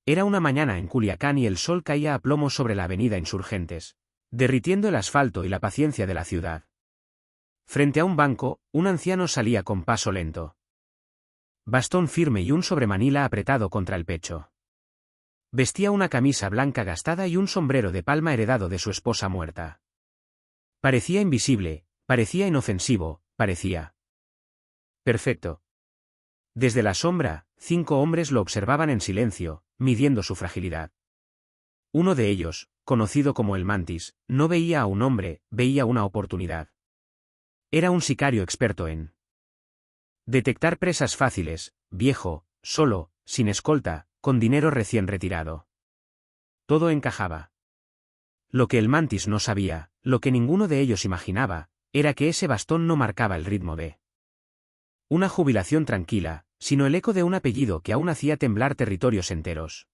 Era una mañana en Culiacán y el sol caía a plomo sobre la avenida Insurgentes, derritiendo el asfalto y la paciencia de la ciudad. Frente a un banco, un anciano salía con paso lento. Bastón firme y un sobremanila apretado contra el pecho. Vestía una camisa blanca gastada y un sombrero de palma heredado de su esposa muerta. Parecía invisible, parecía inofensivo, parecía perfecto. Desde la sombra, 5 hombres lo observaban en silencio, midiendo su fragilidad. Uno de ellos, conocido como el Mantis, no veía a un hombre, veía una oportunidad. Era un sicario experto en detectar presas fáciles, viejo, solo, sin escolta, con dinero recién retirado. Todo encajaba. Lo que el Mantis no sabía, lo que ninguno de ellos imaginaba, era que ese bastón no marcaba el ritmo de una jubilación tranquila, sino el eco de un apellido que aún hacía temblar territorios enteros.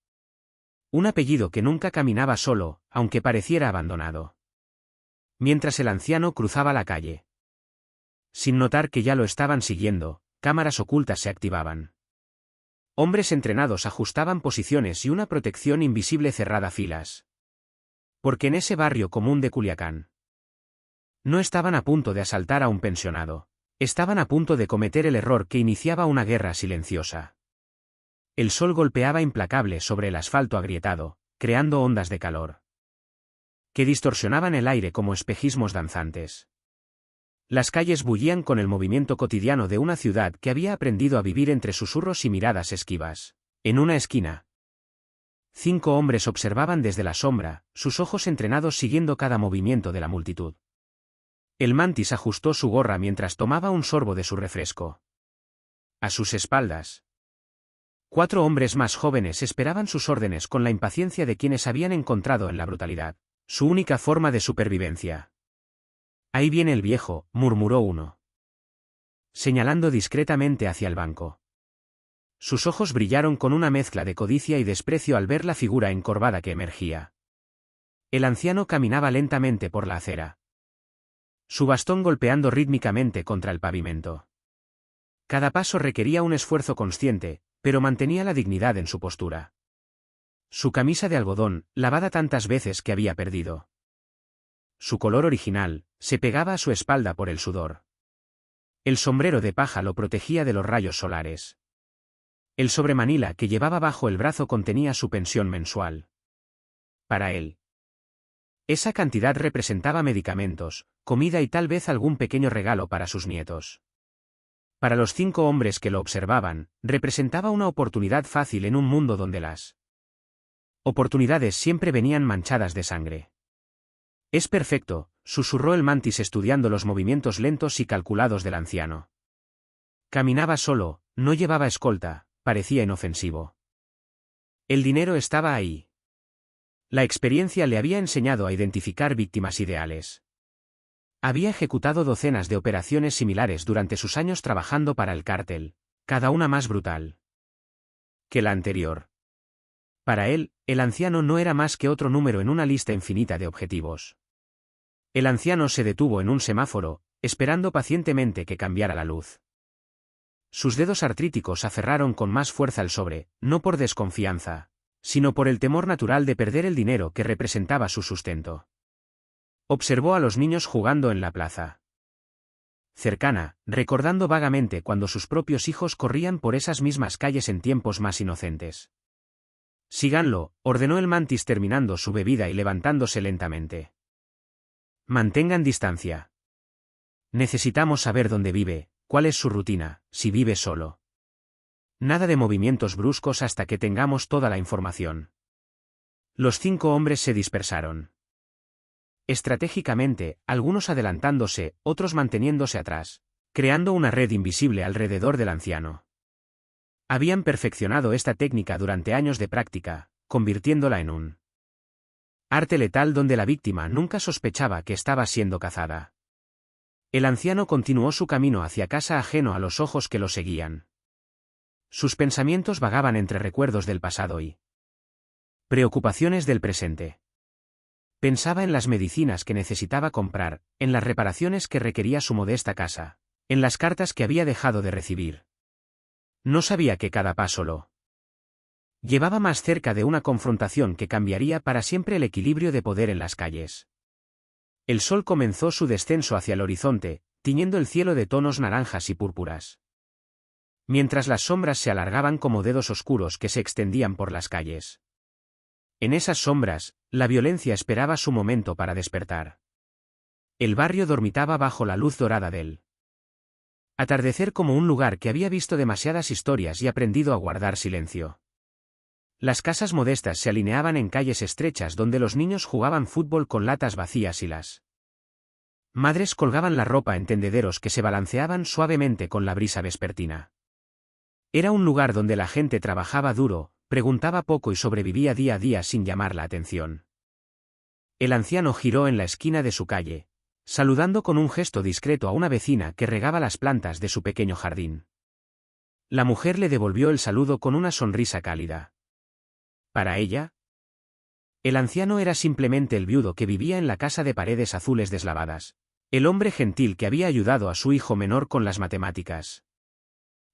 Un apellido que nunca caminaba solo, aunque pareciera abandonado. Mientras el anciano cruzaba la calle. Sin notar que ya lo estaban siguiendo, cámaras ocultas se activaban. Hombres entrenados ajustaban posiciones y una protección invisible cerraba filas. Porque en ese barrio común de Culiacán no estaban a punto de asaltar a un pensionado. Estaban a punto de cometer el error que iniciaba una guerra silenciosa. El sol golpeaba implacable sobre el asfalto agrietado, creando ondas de calor que distorsionaban el aire como espejismos danzantes. Las calles bullían con el movimiento cotidiano de una ciudad que había aprendido a vivir entre susurros y miradas esquivas. En una esquina, 5 hombres observaban desde la sombra, sus ojos entrenados siguiendo cada movimiento de la multitud. El Mantis ajustó su gorra mientras tomaba un sorbo de su refresco. A sus espaldas, 4 hombres más jóvenes esperaban sus órdenes con la impaciencia de quienes habían encontrado en la brutalidad su única forma de supervivencia. Ahí viene el viejo, murmuró uno, señalando discretamente hacia el banco. Sus ojos brillaron con una mezcla de codicia y desprecio al ver la figura encorvada que emergía. El anciano caminaba lentamente por la acera, su bastón golpeando rítmicamente contra el pavimento. Cada paso requería un esfuerzo consciente, pero mantenía la dignidad en su postura. Su camisa de algodón, lavada tantas veces que había perdido su color original, se pegaba a su espalda por el sudor. El sombrero de paja lo protegía de los rayos solares. El sobremanila que llevaba bajo el brazo contenía su pensión mensual. Para él, esa cantidad representaba medicamentos, comida y tal vez algún pequeño regalo para sus nietos. Para los 5 hombres que lo observaban, representaba una oportunidad fácil en un mundo donde las oportunidades siempre venían manchadas de sangre. Es perfecto, susurró el Mantis estudiando los movimientos lentos y calculados del anciano. Caminaba solo, no llevaba escolta, parecía inofensivo. El dinero estaba ahí. La experiencia le había enseñado a identificar víctimas ideales. Había ejecutado docenas de operaciones similares durante sus años trabajando para el cártel, cada una más brutal que la anterior. Para él, el anciano no era más que otro número en una lista infinita de objetivos. El anciano se detuvo en un semáforo, esperando pacientemente que cambiara la luz. Sus dedos artríticos aferraron con más fuerza el sobre, no por desconfianza, sino por el temor natural de perder el dinero que representaba su sustento. Observó a los niños jugando en la plaza cercana, recordando vagamente cuando sus propios hijos corrían por esas mismas calles en tiempos más inocentes. Síganlo, ordenó el Mantis terminando su bebida y levantándose lentamente. Mantengan distancia. Necesitamos saber dónde vive, cuál es su rutina, si vive solo. Nada de movimientos bruscos hasta que tengamos toda la información. Los 5 hombres se dispersaron. Estratégicamente, algunos adelantándose, otros manteniéndose atrás, creando una red invisible alrededor del anciano. Habían perfeccionado esta técnica durante años de práctica, convirtiéndola en un arte letal donde la víctima nunca sospechaba que estaba siendo cazada. El anciano continuó su camino hacia casa ajeno a los ojos que lo seguían. Sus pensamientos vagaban entre recuerdos del pasado y preocupaciones del presente. Pensaba en las medicinas que necesitaba comprar, en las reparaciones que requería su modesta casa, en las cartas que había dejado de recibir. No sabía que cada paso lo Llevaba más cerca de una confrontación que cambiaría para siempre el equilibrio de poder en las calles. El sol comenzó su descenso hacia el horizonte, tiñendo el cielo de tonos naranjas y púrpuras. Mientras las sombras se alargaban como dedos oscuros que se extendían por las calles. En esas sombras, la violencia esperaba su momento para despertar. El barrio dormitaba bajo la luz dorada del atardecer como un lugar que había visto demasiadas historias y aprendido a guardar silencio. Las casas modestas se alineaban en calles estrechas donde los niños jugaban fútbol con latas vacías y las madres colgaban la ropa en tendederos que se balanceaban suavemente con la brisa vespertina. Era un lugar donde la gente trabajaba duro, preguntaba poco y sobrevivía día a día sin llamar la atención. El anciano giró en la esquina de su calle, saludando con un gesto discreto a una vecina que regaba las plantas de su pequeño jardín. La mujer le devolvió el saludo con una sonrisa cálida. Para ella, el anciano era simplemente el viudo que vivía en la casa de paredes azules deslavadas, el hombre gentil que había ayudado a su hijo menor con las matemáticas.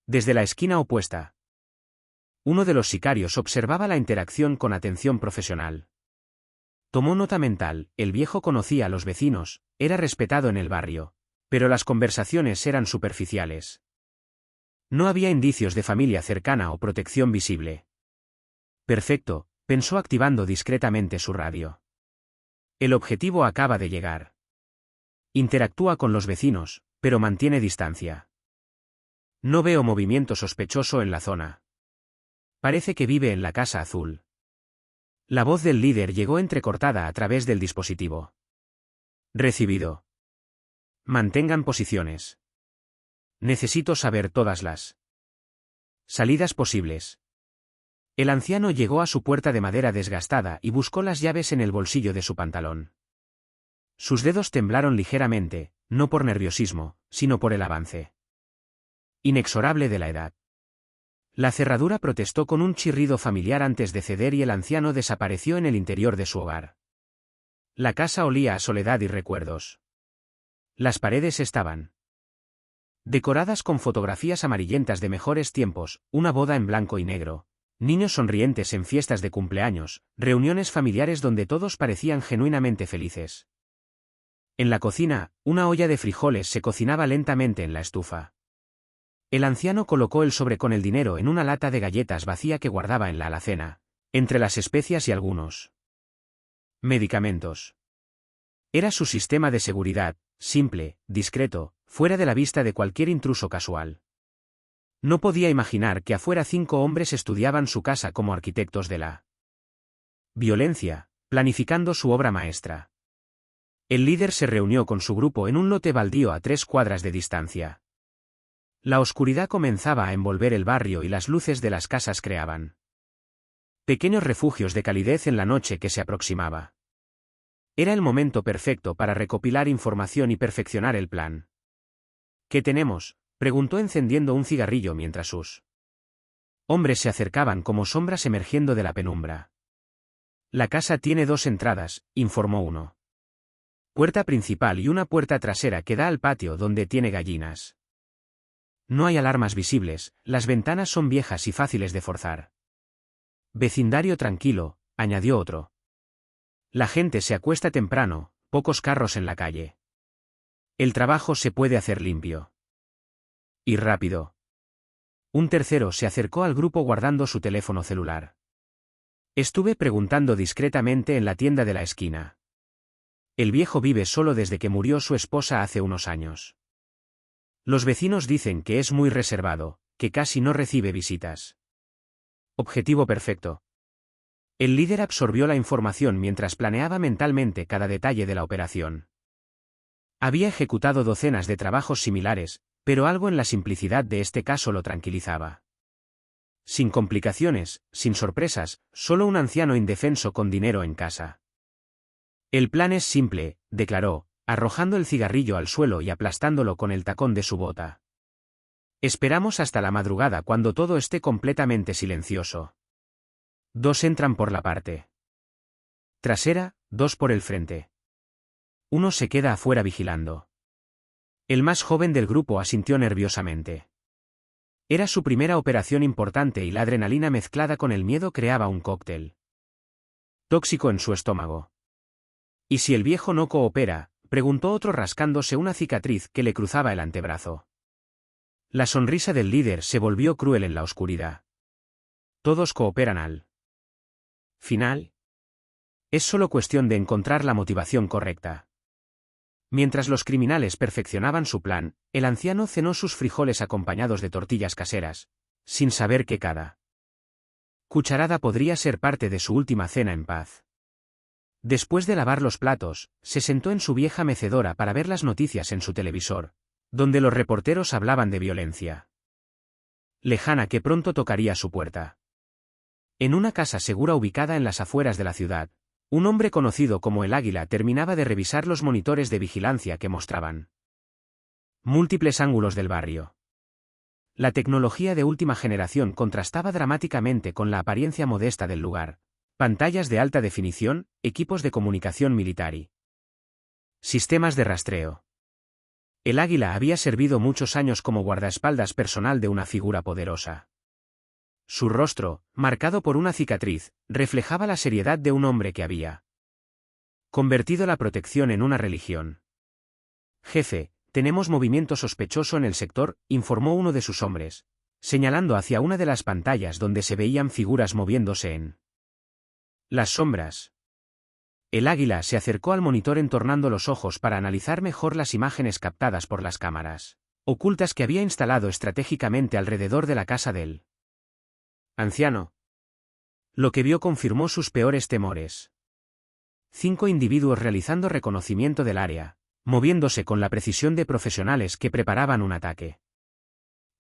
Desde la esquina opuesta, uno de los sicarios observaba la interacción con atención profesional. Tomó nota mental, el viejo conocía a los vecinos, era respetado en el barrio, pero las conversaciones eran superficiales. No había indicios de familia cercana o protección visible. Perfecto, pensó activando discretamente su radio. El objetivo acaba de llegar. Interactúa con los vecinos, pero mantiene distancia. No veo movimiento sospechoso en la zona. Parece que vive en la Casa Azul. La voz del líder llegó entrecortada a través del dispositivo. Recibido. Mantengan posiciones. Necesito saber todas las salidas posibles. El anciano llegó a su puerta de madera desgastada y buscó las llaves en el bolsillo de su pantalón. Sus dedos temblaron ligeramente, no por nerviosismo, sino por el avance inexorable de la edad. La cerradura protestó con un chirrido familiar antes de ceder y el anciano desapareció en el interior de su hogar. La casa olía a soledad y recuerdos. Las paredes estaban decoradas con fotografías amarillentas de mejores tiempos, una boda en blanco y negro, niños sonrientes en fiestas de cumpleaños, reuniones familiares donde todos parecían genuinamente felices. En la cocina, una olla de frijoles se cocinaba lentamente en la estufa. El anciano colocó el sobre con el dinero en una lata de galletas vacía que guardaba en la alacena, entre las especias y algunos medicamentos. Era su sistema de seguridad, simple, discreto, fuera de la vista de cualquier intruso casual. No podía imaginar que afuera 5 hombres estudiaban su casa como arquitectos de la violencia, planificando su obra maestra. El líder se reunió con su grupo en un lote baldío a 3 cuadras de distancia. La oscuridad comenzaba a envolver el barrio y las luces de las casas creaban pequeños refugios de calidez en la noche que se aproximaba. Era el momento perfecto para recopilar información y perfeccionar el plan. ¿Qué tenemos?, preguntó encendiendo un cigarrillo mientras sus hombres se acercaban como sombras emergiendo de la penumbra. La casa tiene 2 entradas, informó uno. Puerta principal y una puerta trasera que da al patio donde tiene gallinas. No hay alarmas visibles, las ventanas son viejas y fáciles de forzar. Vecindario tranquilo, añadió otro. La gente se acuesta temprano, pocos carros en la calle. El trabajo se puede hacer limpio. Y rápido. Un tercero se acercó al grupo guardando su teléfono celular. Estuve preguntando discretamente en la tienda de la esquina. El viejo vive solo desde que murió su esposa hace unos años. Los vecinos dicen que es muy reservado, que casi no recibe visitas. Objetivo perfecto. El líder absorbió la información mientras planeaba mentalmente cada detalle de la operación. Había ejecutado docenas de trabajos similares, pero algo en la simplicidad de este caso lo tranquilizaba. Sin complicaciones, sin sorpresas, solo un anciano indefenso con dinero en casa. El plan es simple, declaró, arrojando el cigarrillo al suelo y aplastándolo con el tacón de su bota. Esperamos hasta la madrugada cuando todo esté completamente silencioso. 2 entran por la parte trasera, 2 por el frente. Uno se queda afuera vigilando. El más joven del grupo asintió nerviosamente. Era su primera operación importante y la adrenalina mezclada con el miedo creaba un cóctel tóxico en su estómago. ¿Y si el viejo no coopera?, preguntó otro rascándose una cicatriz que le cruzaba el antebrazo. La sonrisa del líder se volvió cruel en la oscuridad. Todos cooperan al final. Es solo cuestión de encontrar la motivación correcta. Mientras los criminales perfeccionaban su plan, el anciano cenó sus frijoles acompañados de tortillas caseras, sin saber que cada cucharada podría ser parte de su última cena en paz. Después de lavar los platos, se sentó en su vieja mecedora para ver las noticias en su televisor, donde los reporteros hablaban de violencia lejana que pronto tocaría a su puerta. En una casa segura ubicada en las afueras de la ciudad, un hombre conocido como el Águila terminaba de revisar los monitores de vigilancia que mostraban múltiples ángulos del barrio. La tecnología de última generación contrastaba dramáticamente con la apariencia modesta del lugar: pantallas de alta definición, equipos de comunicación militar y sistemas de rastreo. El Águila había servido muchos años como guardaespaldas personal de una figura poderosa. Su rostro, marcado por una cicatriz, reflejaba la seriedad de un hombre que había convertido la protección en una religión. «Jefe, tenemos movimiento sospechoso en el sector», informó uno de sus hombres, señalando hacia una de las pantallas donde se veían figuras moviéndose en las sombras. El Águila se acercó al monitor entornando los ojos para analizar mejor las imágenes captadas por las cámaras ocultas que había instalado estratégicamente alrededor de la casa del anciano. Lo que vio confirmó sus peores temores. 5 individuos realizando reconocimiento del área, moviéndose con la precisión de profesionales que preparaban un ataque.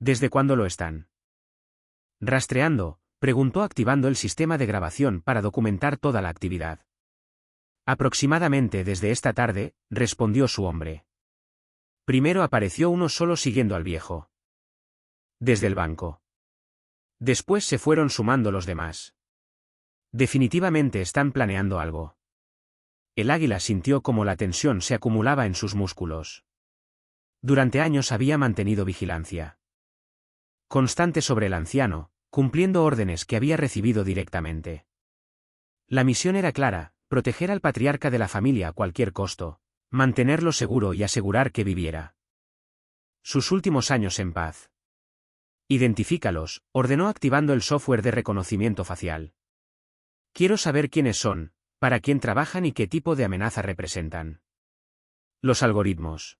¿Desde cuándo lo están rastreando?, preguntó activando el sistema de grabación para documentar toda la actividad. Aproximadamente desde esta tarde, respondió su hombre. Primero apareció uno solo siguiendo al viejo desde el banco. Después se fueron sumando los demás. Definitivamente están planeando algo. El Águila sintió como la tensión se acumulaba en sus músculos. Durante años había mantenido vigilancia constante sobre el anciano, cumpliendo órdenes que había recibido directamente. La misión era clara: proteger al patriarca de la familia a cualquier costo, mantenerlo seguro y asegurar que viviera sus últimos años en paz. Identifícalos, ordenó activando el software de reconocimiento facial. Quiero saber quiénes son, para quién trabajan y qué tipo de amenaza representan. Los algoritmos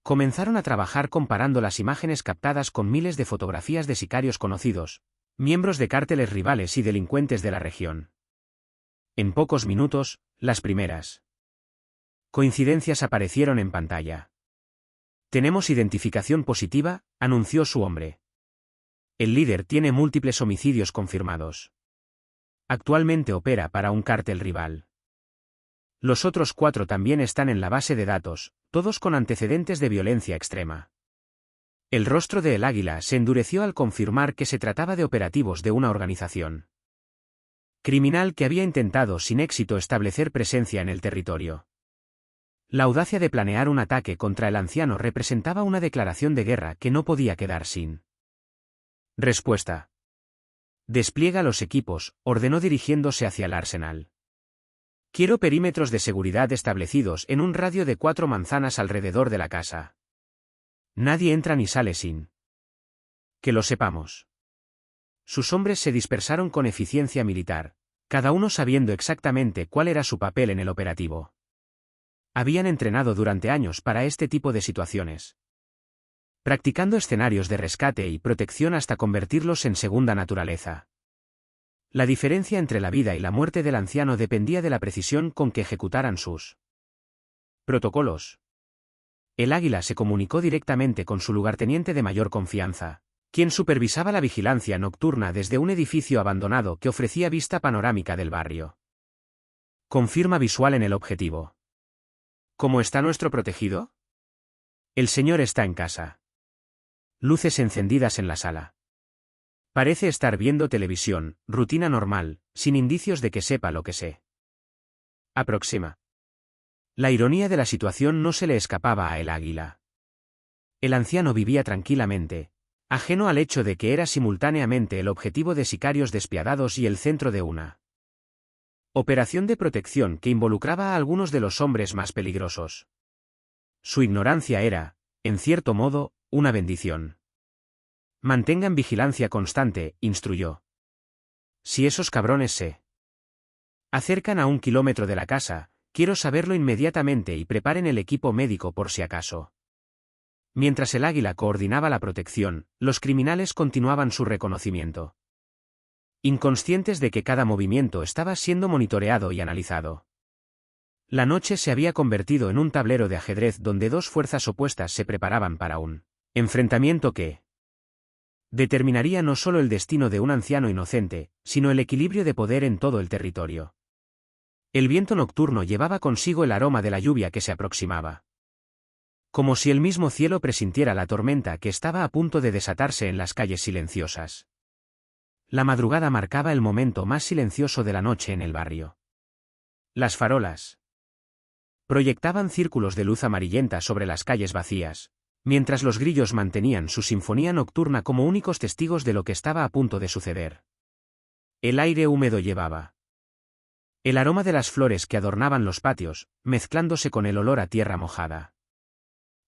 comenzaron a trabajar comparando las imágenes captadas con miles de fotografías de sicarios conocidos, miembros de cárteles rivales y delincuentes de la región. En pocos minutos, las primeras coincidencias aparecieron en pantalla. Tenemos identificación positiva, anunció su hombre. El líder tiene múltiples homicidios confirmados. Actualmente opera para un cártel rival. Los otros 4 también están en la base de datos, todos con antecedentes de violencia extrema. El rostro de El Águila se endureció al confirmar que se trataba de operativos de una organización criminal que había intentado sin éxito establecer presencia en el territorio. La audacia de planear un ataque contra el anciano representaba una declaración de guerra que no podía quedar sin respuesta. Despliega los equipos, ordenó dirigiéndose hacia el arsenal. Quiero perímetros de seguridad establecidos en un radio de 4 manzanas alrededor de la casa. Nadie entra ni sale sin que lo sepamos. Sus hombres se dispersaron con eficiencia militar, cada uno sabiendo exactamente cuál era su papel en el operativo. Habían entrenado durante años para este tipo de situaciones, practicando escenarios de rescate y protección hasta convertirlos en segunda naturaleza. La diferencia entre la vida y la muerte del anciano dependía de la precisión con que ejecutaran sus protocolos. El Águila se comunicó directamente con su lugarteniente de mayor confianza, quien supervisaba la vigilancia nocturna desde un edificio abandonado que ofrecía vista panorámica del barrio. Confirma visual en el objetivo. ¿Cómo está nuestro protegido? El señor está en casa. Luces encendidas en la sala. Parece estar viendo televisión, rutina normal, sin indicios de que sepa lo que sé. Aproxima. La ironía de la situación no se le escapaba a El Águila. El anciano vivía tranquilamente, ajeno al hecho de que era simultáneamente el objetivo de sicarios despiadados y el centro de una operación de protección que involucraba a algunos de los hombres más peligrosos. Su ignorancia era, en cierto modo, una bendición. Mantengan vigilancia constante, instruyó. Si esos cabrones se acercan a 1 kilómetro de la casa, quiero saberlo inmediatamente y preparen el equipo médico por si acaso. Mientras el Águila coordinaba la protección, los criminales continuaban su reconocimiento. Inconscientes de que cada movimiento estaba siendo monitoreado y analizado. La noche se había convertido en un tablero de ajedrez donde dos fuerzas opuestas se preparaban para un enfrentamiento que determinaría no solo el destino de un anciano inocente, sino el equilibrio de poder en todo el territorio. El viento nocturno llevaba consigo el aroma de la lluvia que se aproximaba. Como si el mismo cielo presintiera la tormenta que estaba a punto de desatarse en las calles silenciosas. La madrugada marcaba el momento más silencioso de la noche en el barrio. Las farolas proyectaban círculos de luz amarillenta sobre las calles vacías, mientras los grillos mantenían su sinfonía nocturna como únicos testigos de lo que estaba a punto de suceder. El aire húmedo llevaba el aroma de las flores que adornaban los patios, mezclándose con el olor a tierra mojada.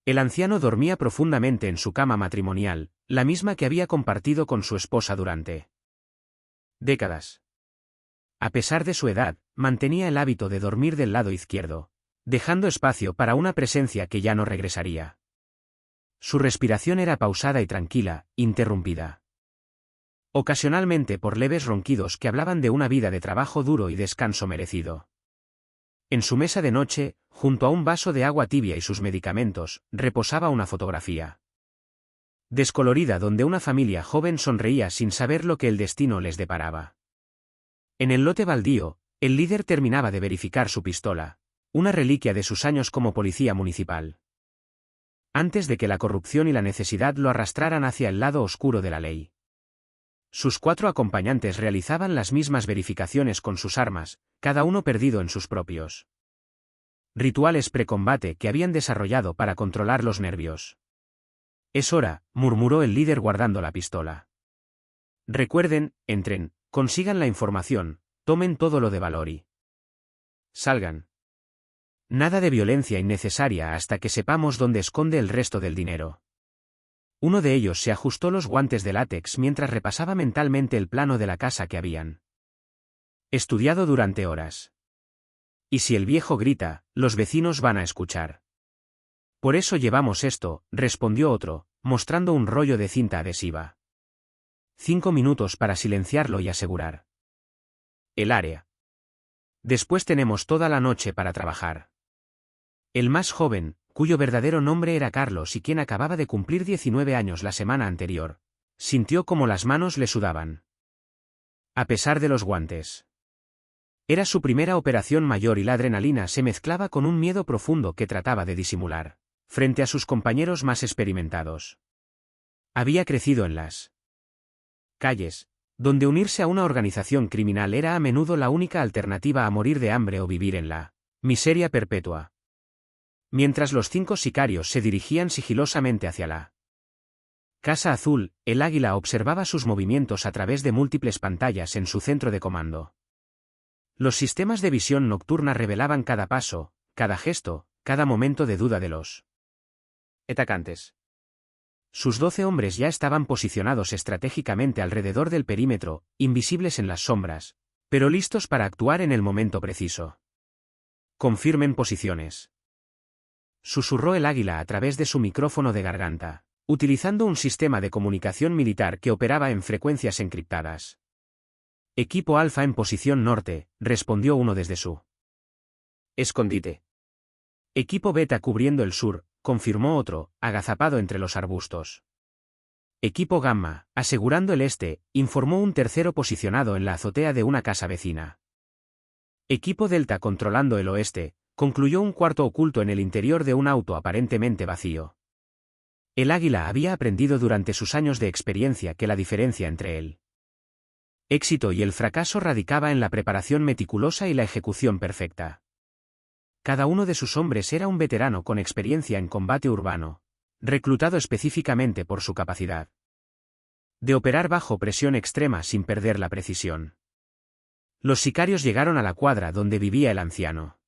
El anciano dormía profundamente en su cama matrimonial, la misma que había compartido con su esposa durante décadas. A pesar de su edad, mantenía el hábito de dormir del lado izquierdo, dejando espacio para una presencia que ya no regresaría. Su respiración era pausada y tranquila, interrumpida ocasionalmente por leves ronquidos que hablaban de una vida de trabajo duro y descanso merecido. En su mesa de noche, junto a un vaso de agua tibia y sus medicamentos, reposaba una fotografía descolorida donde una familia joven sonreía sin saber lo que el destino les deparaba. En el lote baldío, el líder terminaba de verificar su pistola, una reliquia de sus años como policía municipal. Antes de que la corrupción y la necesidad lo arrastraran hacia el lado oscuro de la ley. Sus 4 acompañantes realizaban las mismas verificaciones con sus armas, cada uno perdido en sus propios rituales precombate que habían desarrollado para controlar los nervios. Es hora, murmuró el líder guardando la pistola. Recuerden, entren, consigan la información, tomen todo lo de valor y salgan. Nada de violencia innecesaria hasta que sepamos dónde esconde el resto del dinero. Uno de ellos se ajustó los guantes de látex mientras repasaba mentalmente el plano de la casa que habían estudiado durante horas. Y si el viejo grita, los vecinos van a escuchar. Por eso llevamos esto, respondió otro, mostrando un rollo de cinta adhesiva. 5 minutos para silenciarlo y asegurar el área. Después tenemos toda la noche para trabajar. El más joven, cuyo verdadero nombre era Carlos y quien acababa de cumplir 19 años la semana anterior, sintió como las manos le sudaban. A pesar de los guantes. Era su primera operación mayor y la adrenalina se mezclaba con un miedo profundo que trataba de disimular, frente a sus compañeros más experimentados. Había crecido en las calles, donde unirse a una organización criminal era a menudo la única alternativa a morir de hambre o vivir en la miseria perpetua. Mientras los 5 sicarios se dirigían sigilosamente hacia la Casa Azul, el Águila observaba sus movimientos a través de múltiples pantallas en su centro de comando. Los sistemas de visión nocturna revelaban cada paso, cada gesto, cada momento de duda de los atacantes. Sus 12 hombres ya estaban posicionados estratégicamente alrededor del perímetro, invisibles en las sombras, pero listos para actuar en el momento preciso. Confirmen posiciones. Susurró el Águila a través de su micrófono de garganta, utilizando un sistema de comunicación militar que operaba en frecuencias encriptadas. Equipo Alfa en posición norte, respondió uno desde su escondite. Equipo Beta cubriendo el sur, confirmó otro, agazapado entre los arbustos. Equipo Gamma, asegurando el este, informó un tercero posicionado en la azotea de una casa vecina. Equipo Delta controlando el oeste, concluyó un cuarto oculto en el interior de un auto aparentemente vacío. El Águila había aprendido durante sus años de experiencia que la diferencia entre el éxito y el fracaso radicaba en la preparación meticulosa y la ejecución perfecta. Cada uno de sus hombres era un veterano con experiencia en combate urbano, reclutado específicamente por su capacidad de operar bajo presión extrema sin perder la precisión. Los sicarios llegaron a la cuadra donde vivía el anciano.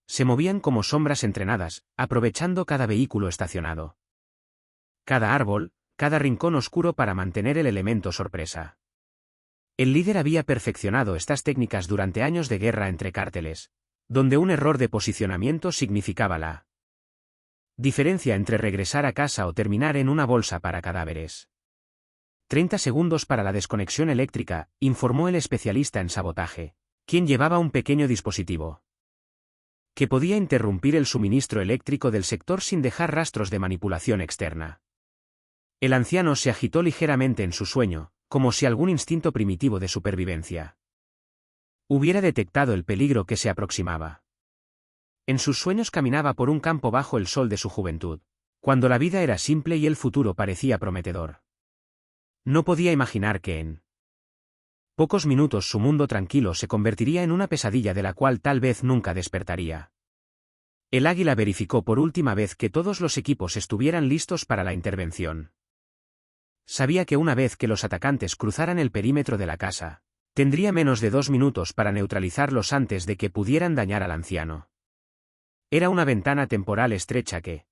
Se movían como sombras entrenadas, aprovechando cada vehículo estacionado. Cada árbol, cada rincón oscuro para mantener el elemento sorpresa. El líder había perfeccionado estas técnicas durante años de guerra entre cárteles, donde un error de posicionamiento significaba la diferencia entre regresar a casa o terminar en una bolsa para cadáveres. 30 segundos para la desconexión eléctrica, informó el especialista en sabotaje, quien llevaba un pequeño dispositivo que podía interrumpir el suministro eléctrico del sector sin dejar rastros de manipulación externa. El anciano se agitó ligeramente en su sueño, como si algún instinto primitivo de supervivencia hubiera detectado el peligro que se aproximaba. En sus sueños caminaba por un campo bajo el sol de su juventud, cuando la vida era simple y el futuro parecía prometedor. No podía imaginar que en pocos minutos su mundo tranquilo se convertiría en una pesadilla de la cual tal vez nunca despertaría. El águila verificó por última vez que todos los equipos estuvieran listos para la intervención. Sabía que una vez que los atacantes cruzaran el perímetro de la casa, tendría menos de 2 minutos para neutralizarlos antes de que pudieran dañar al anciano. Era una ventana temporal estrecha que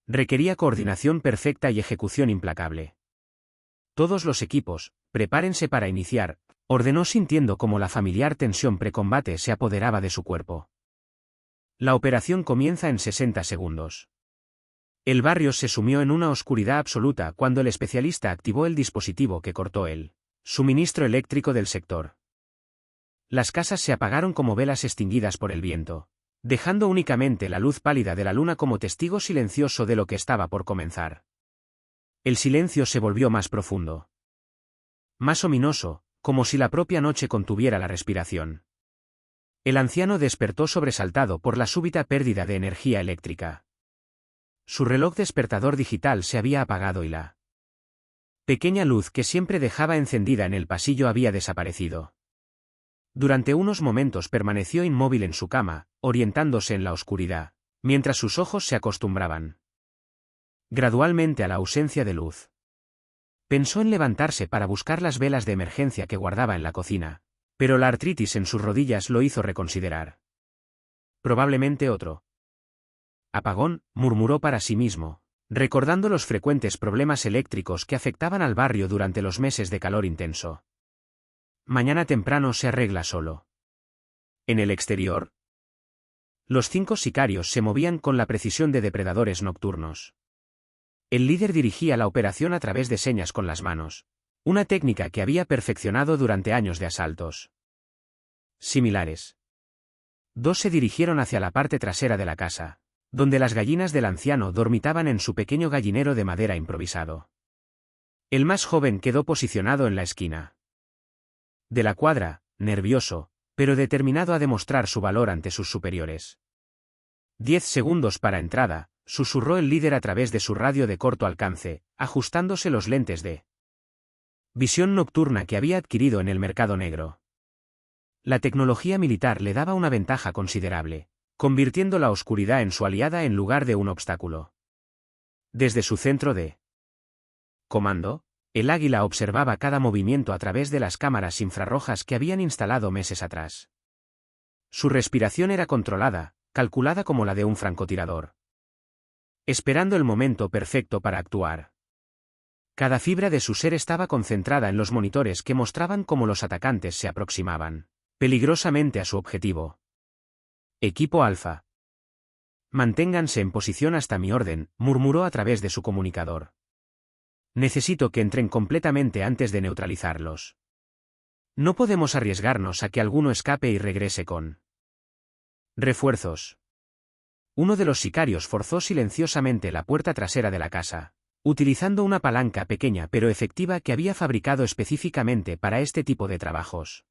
requería coordinación perfecta y ejecución implacable. Todos los equipos, prepárense para iniciar, ordenó sintiendo cómo la familiar tensión precombate se apoderaba de su cuerpo. La operación comienza en 60 segundos. El barrio se sumió en una oscuridad absoluta cuando el especialista activó el dispositivo que cortó el suministro eléctrico del sector. Las casas se apagaron como velas extinguidas por el viento, dejando únicamente la luz pálida de la luna como testigo silencioso de lo que estaba por comenzar. El silencio se volvió más profundo, más ominoso, como si la propia noche contuviera la respiración. El anciano despertó sobresaltado por la súbita pérdida de energía eléctrica. Su reloj despertador digital se había apagado y la pequeña luz que siempre dejaba encendida en el pasillo había desaparecido. Durante unos momentos permaneció inmóvil en su cama, orientándose en la oscuridad, mientras sus ojos se acostumbraban gradualmente a la ausencia de luz. Pensó en levantarse para buscar las velas de emergencia que guardaba en la cocina, pero la artritis en sus rodillas lo hizo reconsiderar. Probablemente otro apagón, murmuró para sí mismo, recordando los frecuentes problemas eléctricos que afectaban al barrio durante los meses de calor intenso. Mañana temprano se arregla solo. En el exterior, los 5 sicarios se movían con la precisión de depredadores nocturnos. El líder dirigía la operación a través de señas con las manos, una técnica que había perfeccionado durante años de asaltos similares. 2 se dirigieron hacia la parte trasera de la casa, donde las gallinas del anciano dormitaban en su pequeño gallinero de madera improvisado. El más joven quedó posicionado en la esquina de la cuadra, nervioso, pero determinado a demostrar su valor ante sus superiores. 10 segundos para entrada, susurró el líder a través de su radio de corto alcance, ajustándose los lentes de visión nocturna que había adquirido en el mercado negro. La tecnología militar le daba una ventaja considerable, convirtiendo la oscuridad en su aliada en lugar de un obstáculo. Desde su centro de comando, el águila observaba cada movimiento a través de las cámaras infrarrojas que habían instalado meses atrás. Su respiración era controlada, calculada como la de un francotirador, esperando el momento perfecto para actuar. Cada fibra de su ser estaba concentrada en los monitores que mostraban cómo los atacantes se aproximaban peligrosamente a su objetivo. Equipo Alfa. Manténganse en posición hasta mi orden, murmuró a través de su comunicador. Necesito que entren completamente antes de neutralizarlos. No podemos arriesgarnos a que alguno escape y regrese con refuerzos. Uno de los sicarios forzó silenciosamente la puerta trasera de la casa, utilizando una palanca pequeña pero efectiva que había fabricado específicamente para este tipo de trabajos.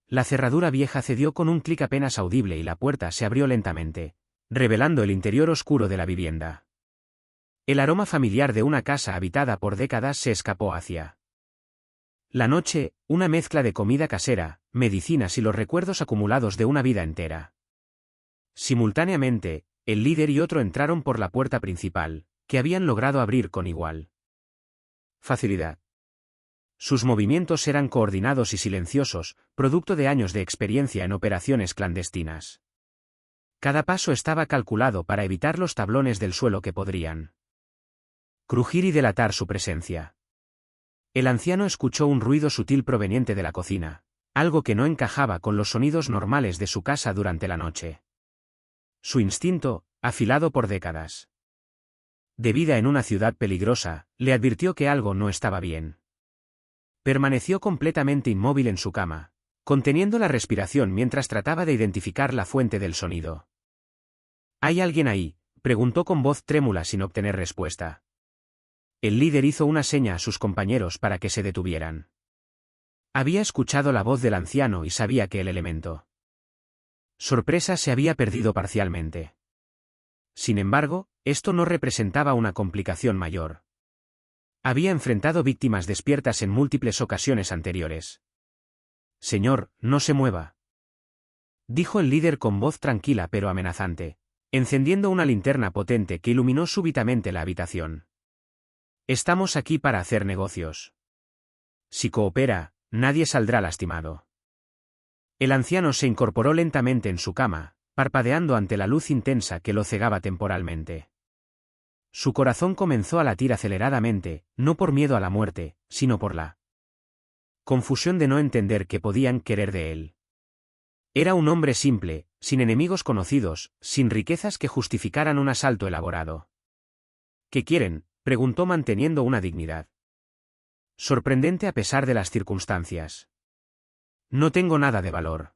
La cerradura vieja cedió con un clic apenas audible y la puerta se abrió lentamente, revelando el interior oscuro de la vivienda. El aroma familiar de una casa habitada por décadas se escapó hacia la noche, una mezcla de comida casera, medicinas y los recuerdos acumulados de una vida entera. Simultáneamente, el líder y otro entraron por la puerta principal, que habían logrado abrir con igual facilidad. Sus movimientos eran coordinados y silenciosos, producto de años de experiencia en operaciones clandestinas. Cada paso estaba calculado para evitar los tablones del suelo que podrían crujir y delatar su presencia. El anciano escuchó un ruido sutil proveniente de la cocina, algo que no encajaba con los sonidos normales de su casa durante la noche. Su instinto, afilado por décadas de vida en una ciudad peligrosa, le advirtió que algo no estaba bien. Permaneció completamente inmóvil en su cama, conteniendo la respiración mientras trataba de identificar la fuente del sonido. ¿Hay alguien ahí?, preguntó con voz trémula sin obtener respuesta. El líder hizo una seña a sus compañeros para que se detuvieran. Había escuchado la voz del anciano y sabía que el elemento sorpresa se había perdido parcialmente. Sin embargo, esto no representaba una complicación mayor. Había enfrentado víctimas despiertas en múltiples ocasiones anteriores. «Señor, no se mueva», dijo el líder con voz tranquila pero amenazante, encendiendo una linterna potente que iluminó súbitamente la habitación. «Estamos aquí para hacer negocios. Si coopera, nadie saldrá lastimado». El anciano se incorporó lentamente en su cama, parpadeando ante la luz intensa que lo cegaba temporalmente. Su corazón comenzó a latir aceleradamente, no por miedo a la muerte, sino por la confusión de no entender qué podían querer de él. Era un hombre simple, sin enemigos conocidos, sin riquezas que justificaran un asalto elaborado. «¿Qué quieren?», preguntó manteniendo una dignidad sorprendente a pesar de las circunstancias. «No tengo nada de valor.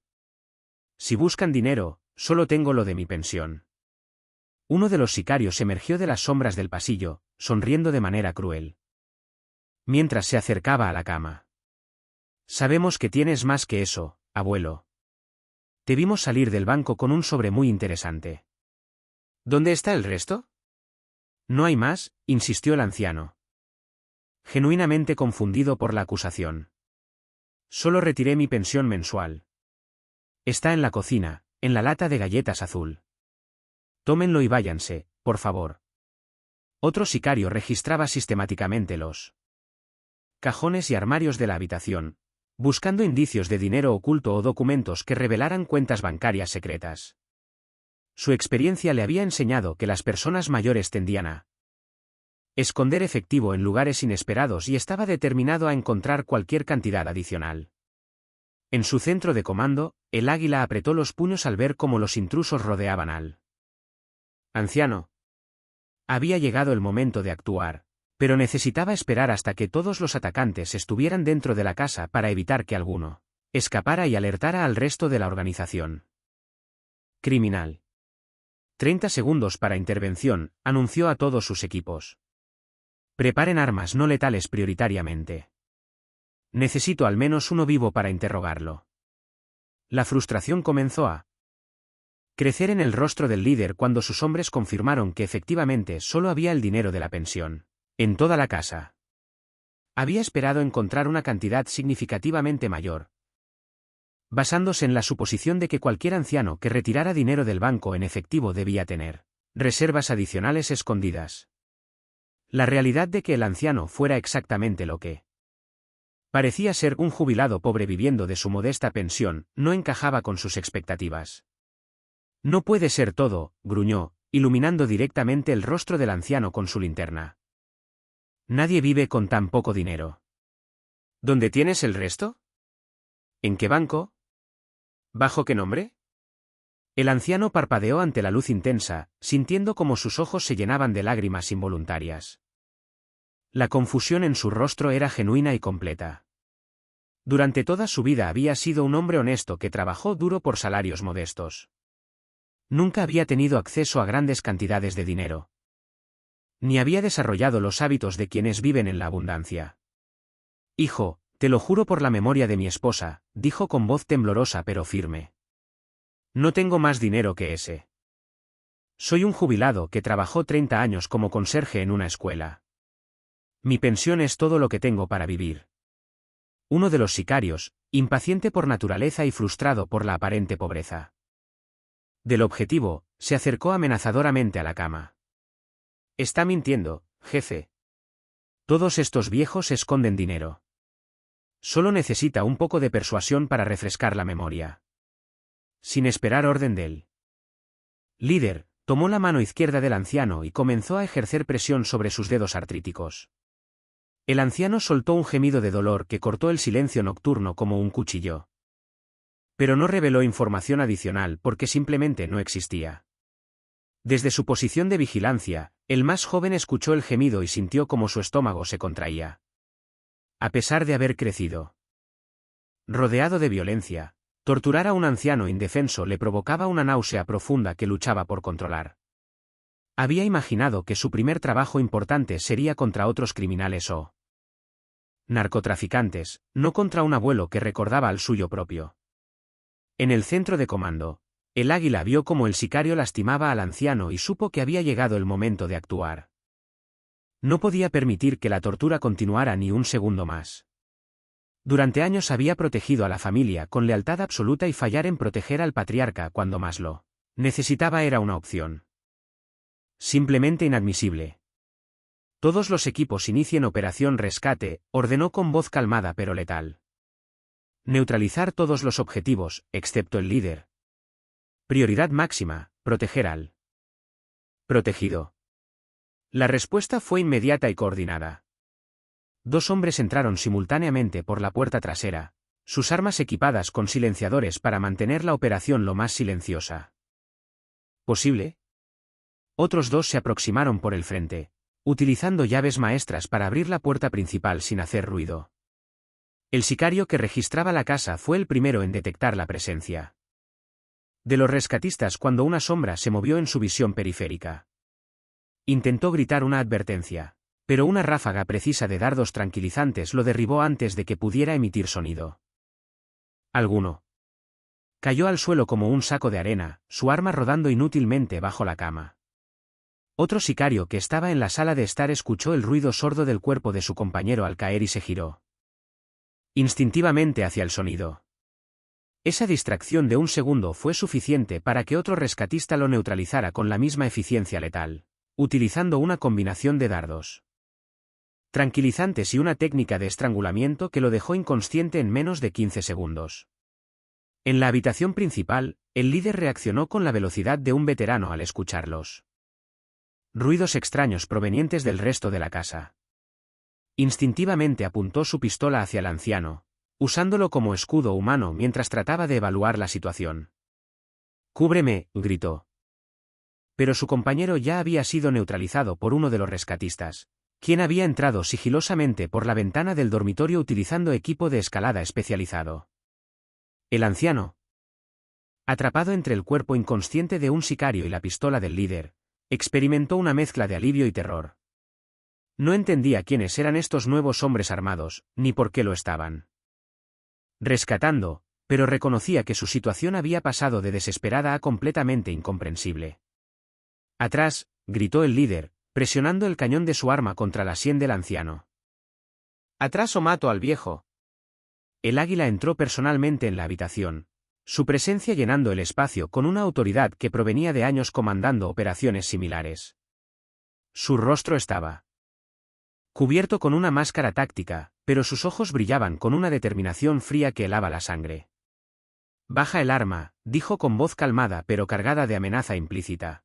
Si buscan dinero, solo tengo lo de mi pensión». Uno de los sicarios emergió de las sombras del pasillo, sonriendo de manera cruel, mientras se acercaba a la cama. «Sabemos que tienes más que eso, abuelo. Te vimos salir del banco con un sobre muy interesante». «¿Dónde está el resto?». «No hay más», insistió el anciano, genuinamente confundido por la acusación. «Solo retiré mi pensión mensual. Está en la cocina, en la lata de galletas azul. Tómenlo y váyanse, por favor». Otro sicario registraba sistemáticamente los cajones y armarios de la habitación, buscando indicios de dinero oculto o documentos que revelaran cuentas bancarias secretas. Su experiencia le había enseñado que las personas mayores tendían a esconder efectivo en lugares inesperados y estaba determinado a encontrar cualquier cantidad adicional. En su centro de comando, el águila apretó los puños al ver cómo los intrusos rodeaban al anciano. Había llegado el momento de actuar, pero necesitaba esperar hasta que todos los atacantes estuvieran dentro de la casa para evitar que alguno escapara y alertara al resto de la organización criminal. 30 segundos para intervención, anunció a todos sus equipos. Preparen armas no letales prioritariamente. Necesito al menos uno vivo para interrogarlo. La frustración comenzó a crecer en el rostro del líder cuando sus hombres confirmaron que efectivamente solo había el dinero de la pensión en toda la casa. Había esperado encontrar una cantidad significativamente mayor, basándose en la suposición de que cualquier anciano que retirara dinero del banco en efectivo debía tener reservas adicionales escondidas. La realidad de que el anciano fuera exactamente lo que parecía ser un jubilado pobre viviendo de su modesta pensión no encajaba con sus expectativas. «No puede ser todo», gruñó, iluminando directamente el rostro del anciano con su linterna. «Nadie vive con tan poco dinero». «¿Dónde tienes el resto?». «¿En qué banco?». «¿Bajo qué nombre?». El anciano parpadeó ante la luz intensa, sintiendo como sus ojos se llenaban de lágrimas involuntarias. La confusión en su rostro era genuina y completa. Durante toda su vida había sido un hombre honesto que trabajó duro por salarios modestos. Nunca había tenido acceso a grandes cantidades de dinero. Ni había desarrollado los hábitos de quienes viven en la abundancia. «Hijo, te lo juro por la memoria de mi esposa», dijo con voz temblorosa pero firme. «No tengo más dinero que ese. Soy un jubilado que trabajó 30 años como conserje en una escuela. Mi pensión es todo lo que tengo para vivir». Uno de los sicarios, impaciente por naturaleza y frustrado por la aparente pobreza del objetivo, se acercó amenazadoramente a la cama. «Está mintiendo, jefe». Todos estos viejos esconden dinero. Solo necesita un poco de persuasión para refrescar la memoria. Sin esperar orden del líder, tomó la mano izquierda del anciano y comenzó a ejercer presión sobre sus dedos artríticos. El anciano soltó un gemido de dolor que cortó el silencio nocturno como un cuchillo. Pero no reveló información adicional porque simplemente no existía. Desde su posición de vigilancia, el más joven escuchó el gemido y sintió como su estómago se contraía. A pesar de haber crecido rodeado de violencia, torturar a un anciano indefenso le provocaba una náusea profunda que luchaba por controlar. Había imaginado que su primer trabajo importante sería contra otros criminales o narcotraficantes, no contra un abuelo que recordaba al suyo propio. En el centro de comando, el águila vio cómo el sicario lastimaba al anciano y supo que había llegado el momento de actuar. No podía permitir que la tortura continuara ni un segundo más. Durante años había protegido a la familia con lealtad absoluta y fallar en proteger al patriarca cuando más lo necesitaba era una opción simplemente inadmisible. Todos los equipos inicien Operación Rescate, ordenó con voz calmada pero letal. Neutralizar todos los objetivos, excepto el líder. Prioridad máxima, proteger al protegido. La respuesta fue inmediata y coordinada. 2 hombres entraron simultáneamente por la puerta trasera, sus armas equipadas con silenciadores para mantener la operación lo más silenciosa posible. Otros 2 se aproximaron por el frente, utilizando llaves maestras para abrir la puerta principal sin hacer ruido. El sicario que registraba la casa fue el primero en detectar la presencia de los rescatistas cuando una sombra se movió en su visión periférica. Intentó gritar una advertencia, pero una ráfaga precisa de dardos tranquilizantes lo derribó antes de que pudiera emitir sonido alguno. Cayó al suelo como un saco de arena, su arma rodando inútilmente bajo la cama. Otro sicario que estaba en la sala de estar escuchó el ruido sordo del cuerpo de su compañero al caer y se giró instintivamente hacia el sonido. Esa distracción de un segundo fue suficiente para que otro rescatista lo neutralizara con la misma eficiencia letal, utilizando una combinación de dardos tranquilizantes y una técnica de estrangulamiento que lo dejó inconsciente en menos de 15 segundos. En la habitación principal, el líder reaccionó con la velocidad de un veterano al escucharlos ruidos extraños provenientes del resto de la casa. Instintivamente apuntó su pistola hacia el anciano, usándolo como escudo humano mientras trataba de evaluar la situación. «¡Cúbreme!», gritó. Pero su compañero ya había sido neutralizado por uno de los rescatistas, quien había entrado sigilosamente por la ventana del dormitorio utilizando equipo de escalada especializado. El anciano, atrapado entre el cuerpo inconsciente de un sicario y la pistola del líder, experimentó una mezcla de alivio y terror. No entendía quiénes eran estos nuevos hombres armados, ni por qué lo estaban rescatando, pero reconocía que su situación había pasado de desesperada a completamente incomprensible. «Atrás», gritó el líder, presionando el cañón de su arma contra la sien del anciano. «Atrás o mato al viejo». El águila entró personalmente en la habitación, su presencia llenando el espacio con una autoridad que provenía de años comandando operaciones similares. Su rostro estaba cubierto con una máscara táctica, pero sus ojos brillaban con una determinación fría que helaba la sangre. «Baja el arma», dijo con voz calmada pero cargada de amenaza implícita.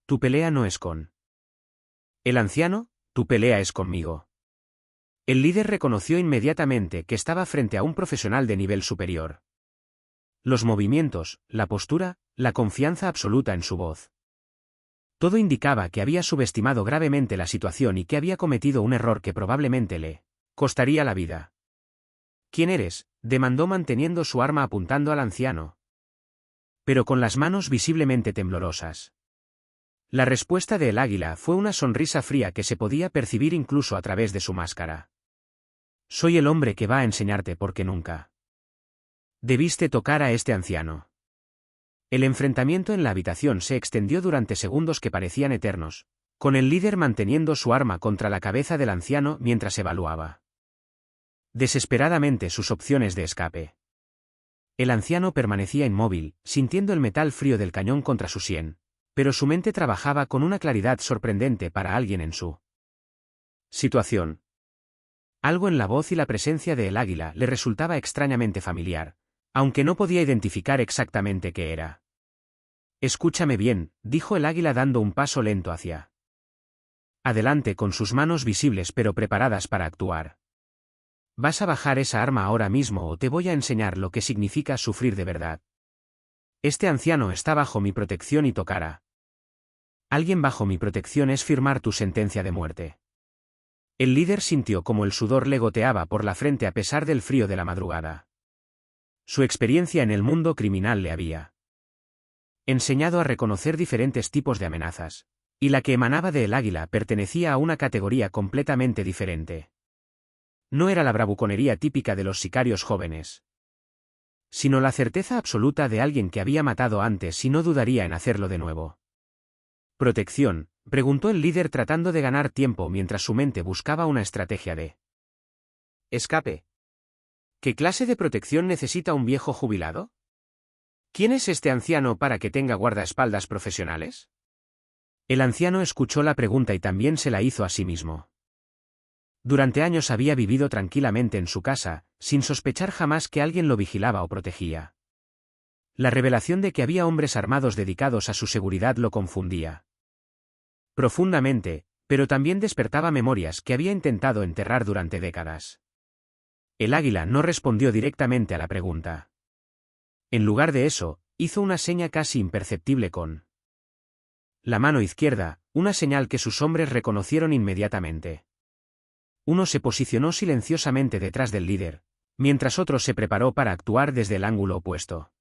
«Tu pelea no es con el anciano, tu pelea es conmigo». El líder reconoció inmediatamente que estaba frente a un profesional de nivel superior. Los movimientos, la postura, la confianza absoluta en su voz. Todo indicaba que había subestimado gravemente la situación y que había cometido un error que probablemente le costaría la vida. «¿Quién eres?», demandó manteniendo su arma apuntando al anciano, pero con las manos visiblemente temblorosas. La respuesta de el águila fue una sonrisa fría que se podía percibir incluso a través de su máscara. «Soy el hombre que va a enseñarte porque nunca debiste tocar a este anciano». El enfrentamiento en la habitación se extendió durante segundos que parecían eternos, con el líder manteniendo su arma contra la cabeza del anciano mientras evaluaba desesperadamente sus opciones de escape. El anciano permanecía inmóvil, sintiendo el metal frío del cañón contra su sien, pero su mente trabajaba con una claridad sorprendente para alguien en su Situación. Algo en la voz y la presencia de el águila le resultaba extrañamente familiar, aunque no podía identificar exactamente qué era. Escúchame bien, dijo el águila dando un paso lento hacia adelante con sus manos visibles pero preparadas para actuar. Vas a bajar esa arma ahora mismo o te voy a enseñar lo que significa sufrir de verdad. Este anciano está bajo mi protección y tocará. Alguien bajo mi protección es firmar tu sentencia de muerte. El líder sintió como el sudor le goteaba por la frente a pesar del frío de la madrugada. Su experiencia en el mundo criminal le había enseñado a reconocer diferentes tipos de amenazas, y la que emanaba de el águila pertenecía a una categoría completamente diferente. No era la bravuconería típica de los sicarios jóvenes, sino la certeza absoluta de alguien que había matado antes y no dudaría en hacerlo de nuevo. ¿Protección?, preguntó el líder tratando de ganar tiempo mientras su mente buscaba una estrategia de escape. ¿Qué clase de protección necesita un viejo jubilado? ¿Quién es este anciano para que tenga guardaespaldas profesionales? El anciano escuchó la pregunta y también se la hizo a sí mismo. Durante años había vivido tranquilamente en su casa, sin sospechar jamás que alguien lo vigilaba o protegía. La revelación de que había hombres armados dedicados a su seguridad lo confundía profundamente, pero también despertaba memorias que había intentado enterrar durante décadas. El águila no respondió directamente a la pregunta. En lugar de eso, hizo una seña casi imperceptible con la mano izquierda, una señal que sus hombres reconocieron inmediatamente. Uno se posicionó silenciosamente detrás del líder, mientras otro se preparó para actuar desde el ángulo opuesto.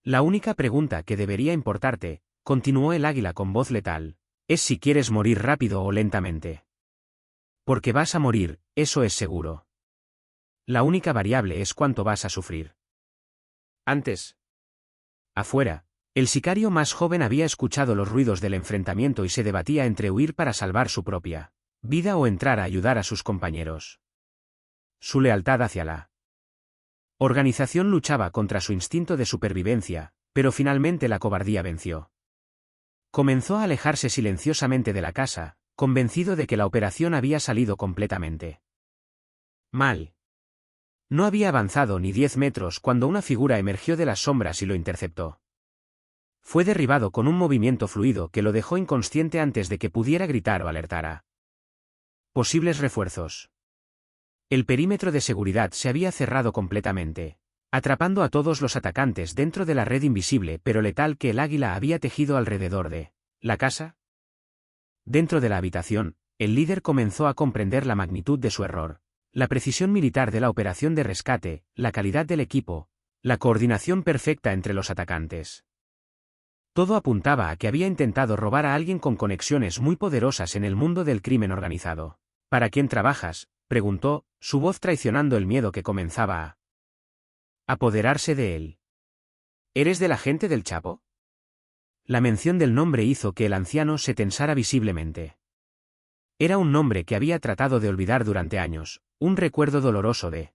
La única pregunta que debería importarte, continuó el águila con voz letal, es si quieres morir rápido o lentamente. Porque vas a morir, eso es seguro. La única variable es cuánto vas a sufrir. Antes. Afuera, el sicario más joven había escuchado los ruidos del enfrentamiento y se debatía entre huir para salvar su propia vida o entrar a ayudar a sus compañeros. Su lealtad hacia la organización luchaba contra su instinto de supervivencia, pero finalmente la cobardía venció. Comenzó a alejarse silenciosamente de la casa, convencido de que la operación había salido completamente mal. No había avanzado ni 10 metros cuando una figura emergió de las sombras y lo interceptó. Fue derribado con un movimiento fluido que lo dejó inconsciente antes de que pudiera gritar o alertara. Posibles refuerzos. El perímetro de seguridad se había cerrado completamente, atrapando a todos los atacantes dentro de la red invisible pero letal que el águila había tejido alrededor de la casa. Dentro de la habitación, el líder comenzó a comprender la magnitud de su error, la precisión militar de la operación de rescate, la calidad del equipo, la coordinación perfecta entre los atacantes. Todo apuntaba a que había intentado robar a alguien con conexiones muy poderosas en el mundo del crimen organizado. ¿Para quién trabajas?, preguntó, su voz traicionando el miedo que comenzaba a apoderarse de él. ¿Eres de la gente del Chapo? La mención del nombre hizo que el anciano se tensara visiblemente. Era un nombre que había tratado de olvidar durante años, un recuerdo doloroso de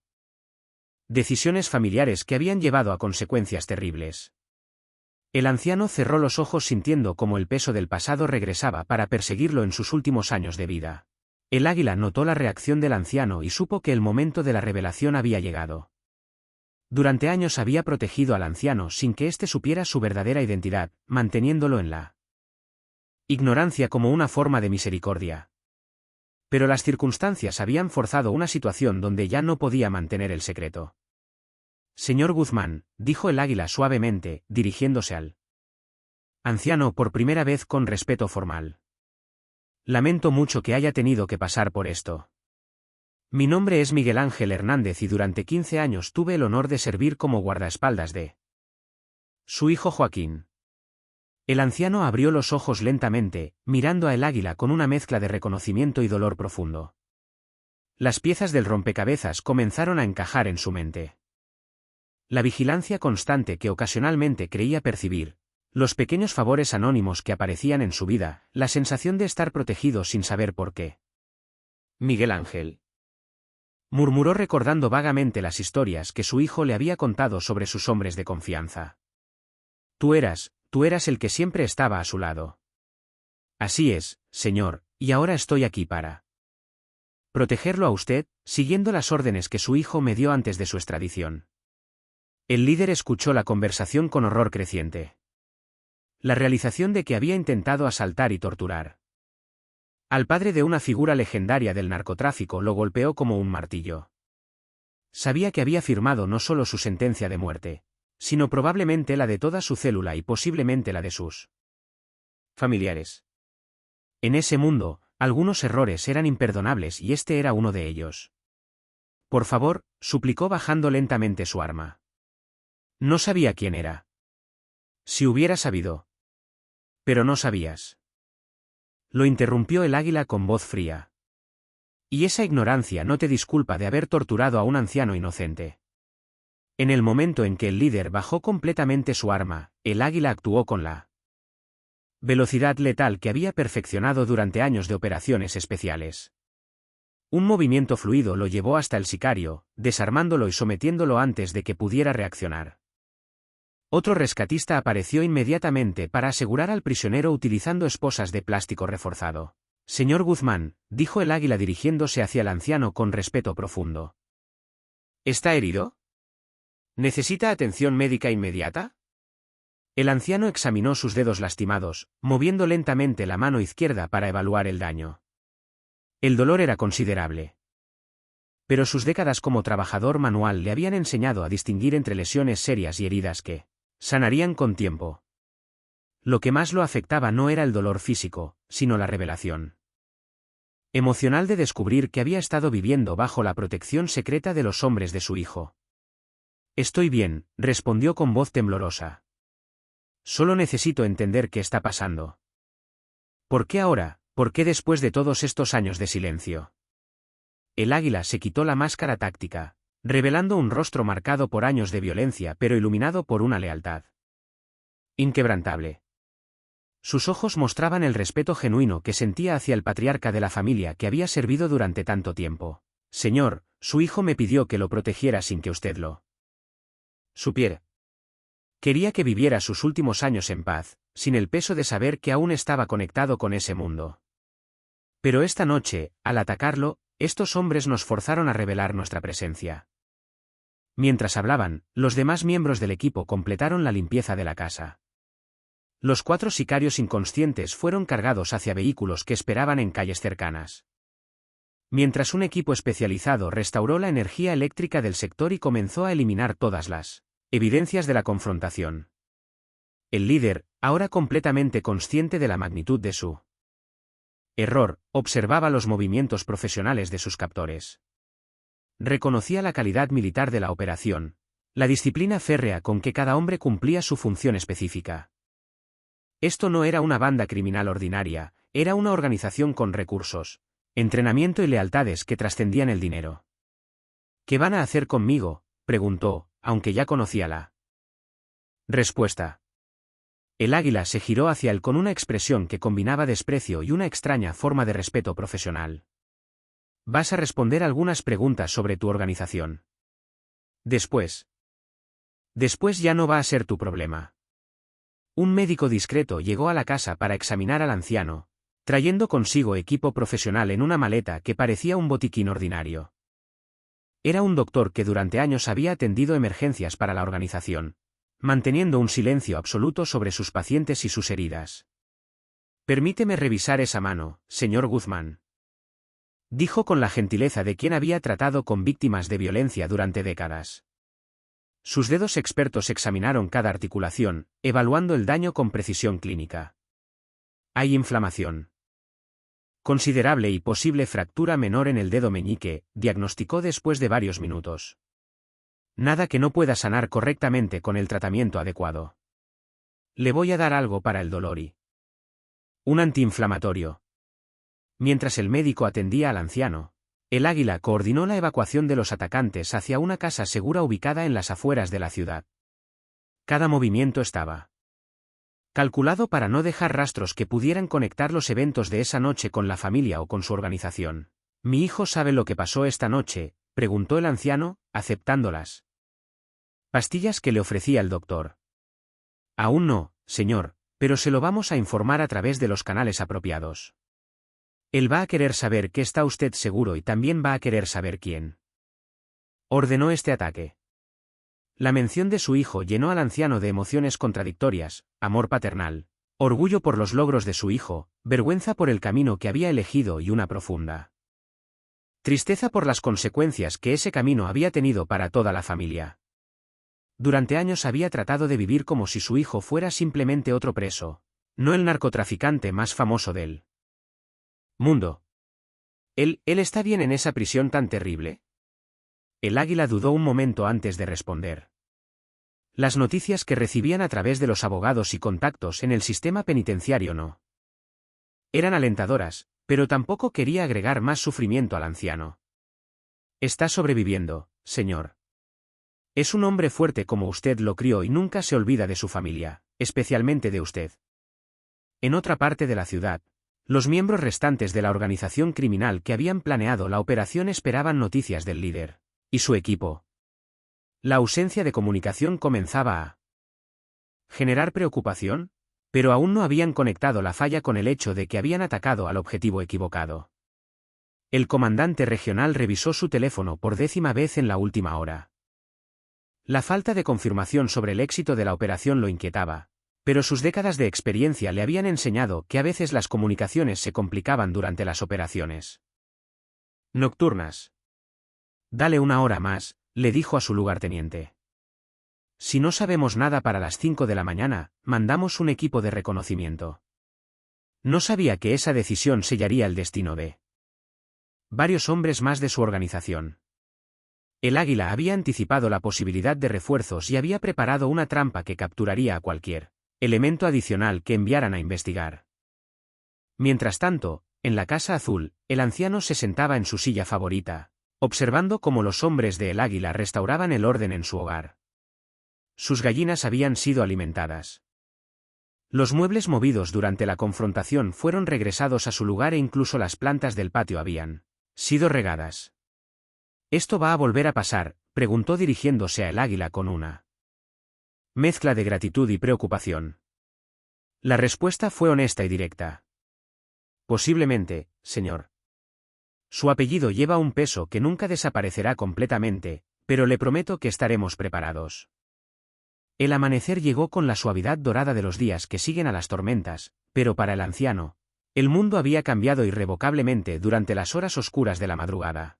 decisiones familiares que habían llevado a consecuencias terribles. El anciano cerró los ojos sintiendo como el peso del pasado regresaba para perseguirlo en sus últimos años de vida. El águila notó la reacción del anciano y supo que el momento de la revelación había llegado. Durante años había protegido al anciano sin que éste supiera su verdadera identidad, manteniéndolo en la ignorancia como una forma de misericordia. Pero las circunstancias habían forzado una situación donde ya no podía mantener el secreto. Señor Guzmán, dijo el águila suavemente, dirigiéndose al anciano por primera vez con respeto formal. Lamento mucho que haya tenido que pasar por esto. Mi nombre es Miguel Ángel Hernández y durante 15 años tuve el honor de servir como guardaespaldas de su hijo Joaquín. El anciano abrió los ojos lentamente, mirando a el águila con una mezcla de reconocimiento y dolor profundo. Las piezas del rompecabezas comenzaron a encajar en su mente. La vigilancia constante que ocasionalmente creía percibir, los pequeños favores anónimos que aparecían en su vida, la sensación de estar protegido sin saber por qué. Miguel Ángel. Murmuró recordando vagamente las historias que su hijo le había contado sobre sus hombres de confianza. Tú eras el que siempre estaba a su lado. Así es, señor, y ahora estoy aquí para Protegerlo a usted, siguiendo las órdenes que su hijo me dio antes de su extradición. El líder escuchó la conversación con horror creciente. La realización de que había intentado asaltar y torturar al padre de una figura legendaria del narcotráfico lo golpeó como un martillo. Sabía que había firmado no solo su sentencia de muerte, sino probablemente la de toda su célula y posiblemente la de sus familiares. En ese mundo, algunos errores eran imperdonables y este era uno de ellos. Por favor, suplicó bajando lentamente su arma. No sabía quién era. Si hubiera sabido. Pero no sabías. Lo interrumpió el águila con voz fría. Y esa ignorancia no te disculpa de haber torturado a un anciano inocente. En el momento en que el líder bajó completamente su arma, el águila actuó con la velocidad letal que había perfeccionado durante años de operaciones especiales. Un movimiento fluido lo llevó hasta el sicario, desarmándolo y sometiéndolo antes de que pudiera reaccionar. Otro rescatista apareció inmediatamente para asegurar al prisionero utilizando esposas de plástico reforzado. Señor Guzmán, dijo el águila dirigiéndose hacia el anciano con respeto profundo. ¿Está herido? ¿Necesita atención médica inmediata? El anciano examinó sus dedos lastimados, moviendo lentamente la mano izquierda para evaluar el daño. El dolor era considerable. Pero sus décadas como trabajador manual le habían enseñado a distinguir entre lesiones serias y heridas que sanarían con tiempo. Lo que más lo afectaba no era el dolor físico, sino la revelación emocional de descubrir que había estado viviendo bajo la protección secreta de los hombres de su hijo. Estoy bien, respondió con voz temblorosa. Solo necesito entender qué está pasando. ¿Por qué ahora? ¿Por qué después de todos estos años de silencio? El águila se quitó la máscara táctica, revelando un rostro marcado por años de violencia pero iluminado por una lealtad inquebrantable. Sus ojos mostraban el respeto genuino que sentía hacia el patriarca de la familia que había servido durante tanto tiempo. Señor, su hijo me pidió que lo protegiera sin que usted lo supiera. Quería que viviera sus últimos años en paz, sin el peso de saber que aún estaba conectado con ese mundo. Pero esta noche, al atacarlo, estos hombres nos forzaron a revelar nuestra presencia. Mientras hablaban, los demás miembros del equipo completaron la limpieza de la casa. Los 4 sicarios inconscientes fueron cargados hacia vehículos que esperaban en calles cercanas. Mientras un equipo especializado restauró la energía eléctrica del sector y comenzó a eliminar todas las evidencias de la confrontación. El líder, ahora completamente consciente de la magnitud de su error, observaba los movimientos profesionales de sus captores. Reconocía la calidad militar de la operación, la disciplina férrea con que cada hombre cumplía su función específica. Esto no era una banda criminal ordinaria, era una organización con recursos, entrenamiento y lealtades que trascendían el dinero. ¿Qué van a hacer conmigo?, preguntó, aunque ya conocía la respuesta. El águila se giró hacia él con una expresión que combinaba desprecio y una extraña forma de respeto profesional. Vas a responder algunas preguntas sobre tu organización. Después ya no va a ser tu problema. Un médico discreto llegó a la casa para examinar al anciano, trayendo consigo equipo profesional en una maleta que parecía un botiquín ordinario. Era un doctor que durante años había atendido emergencias para la organización, manteniendo un silencio absoluto sobre sus pacientes y sus heridas. Permíteme revisar esa mano, señor Guzmán. Dijo con la gentileza de quien había tratado con víctimas de violencia durante décadas. Sus dedos expertos examinaron cada articulación, evaluando el daño con precisión clínica. Hay inflamación considerable y posible fractura menor en el dedo meñique, diagnosticó después de varios minutos. Nada que no pueda sanar correctamente con el tratamiento adecuado. Le voy a dar algo para el dolor y un antiinflamatorio. Mientras el médico atendía al anciano, el águila coordinó la evacuación de los atacantes hacia una casa segura ubicada en las afueras de la ciudad. Cada movimiento estaba calculado para no dejar rastros que pudieran conectar los eventos de esa noche con la familia o con su organización. ¿Mi hijo sabe lo que pasó esta noche?, preguntó el anciano, aceptándolas pastillas que le ofrecía el doctor. Aún no, señor, pero se lo vamos a informar a través de los canales apropiados. Él va a querer saber que está usted seguro y también va a querer saber quién ordenó este ataque. La mención de su hijo llenó al anciano de emociones contradictorias: amor paternal, orgullo por los logros de su hijo, vergüenza por el camino que había elegido y una profunda tristeza por las consecuencias que ese camino había tenido para toda la familia. Durante años había tratado de vivir como si su hijo fuera simplemente otro preso, no el narcotraficante más famoso del mundo. ¿Él está bien en esa prisión tan terrible? El águila dudó un momento antes de responder. Las noticias que recibían a través de los abogados y contactos en el sistema penitenciario no eran alentadoras, pero tampoco quería agregar más sufrimiento al anciano. Está sobreviviendo, señor. Es un hombre fuerte como usted lo crió y nunca se olvida de su familia, especialmente de usted. En otra parte de la ciudad, los miembros restantes de la organización criminal que habían planeado la operación esperaban noticias del líder y su equipo. La ausencia de comunicación comenzaba a generar preocupación, pero aún no habían conectado la falla con el hecho de que habían atacado al objetivo equivocado. El comandante regional revisó su teléfono por 10ª vez en la última hora. La falta de confirmación sobre el éxito de la operación lo inquietaba, pero sus décadas de experiencia le habían enseñado que a veces las comunicaciones se complicaban durante las operaciones nocturnas. Dale una hora más, le dijo a su lugarteniente. Si no sabemos nada para las 5 de la mañana, mandamos un equipo de reconocimiento. No sabía que esa decisión sellaría el destino de varios hombres más de su organización. El águila había anticipado la posibilidad de refuerzos y había preparado una trampa que capturaría a cualquier elemento adicional que enviaran a investigar. Mientras tanto, en la Casa Azul, el anciano se sentaba en su silla favorita, observando cómo los hombres de El Águila restauraban el orden en su hogar. Sus gallinas habían sido alimentadas. Los muebles movidos durante la confrontación fueron regresados a su lugar e incluso las plantas del patio habían sido regadas. ¿Esto va a volver a pasar?, preguntó dirigiéndose a El Águila con una mezcla de gratitud y preocupación. La respuesta fue honesta y directa. Posiblemente, señor. Su apellido lleva un peso que nunca desaparecerá completamente, pero le prometo que estaremos preparados. El amanecer llegó con la suavidad dorada de los días que siguen a las tormentas, pero para el anciano, el mundo había cambiado irrevocablemente durante las horas oscuras de la madrugada.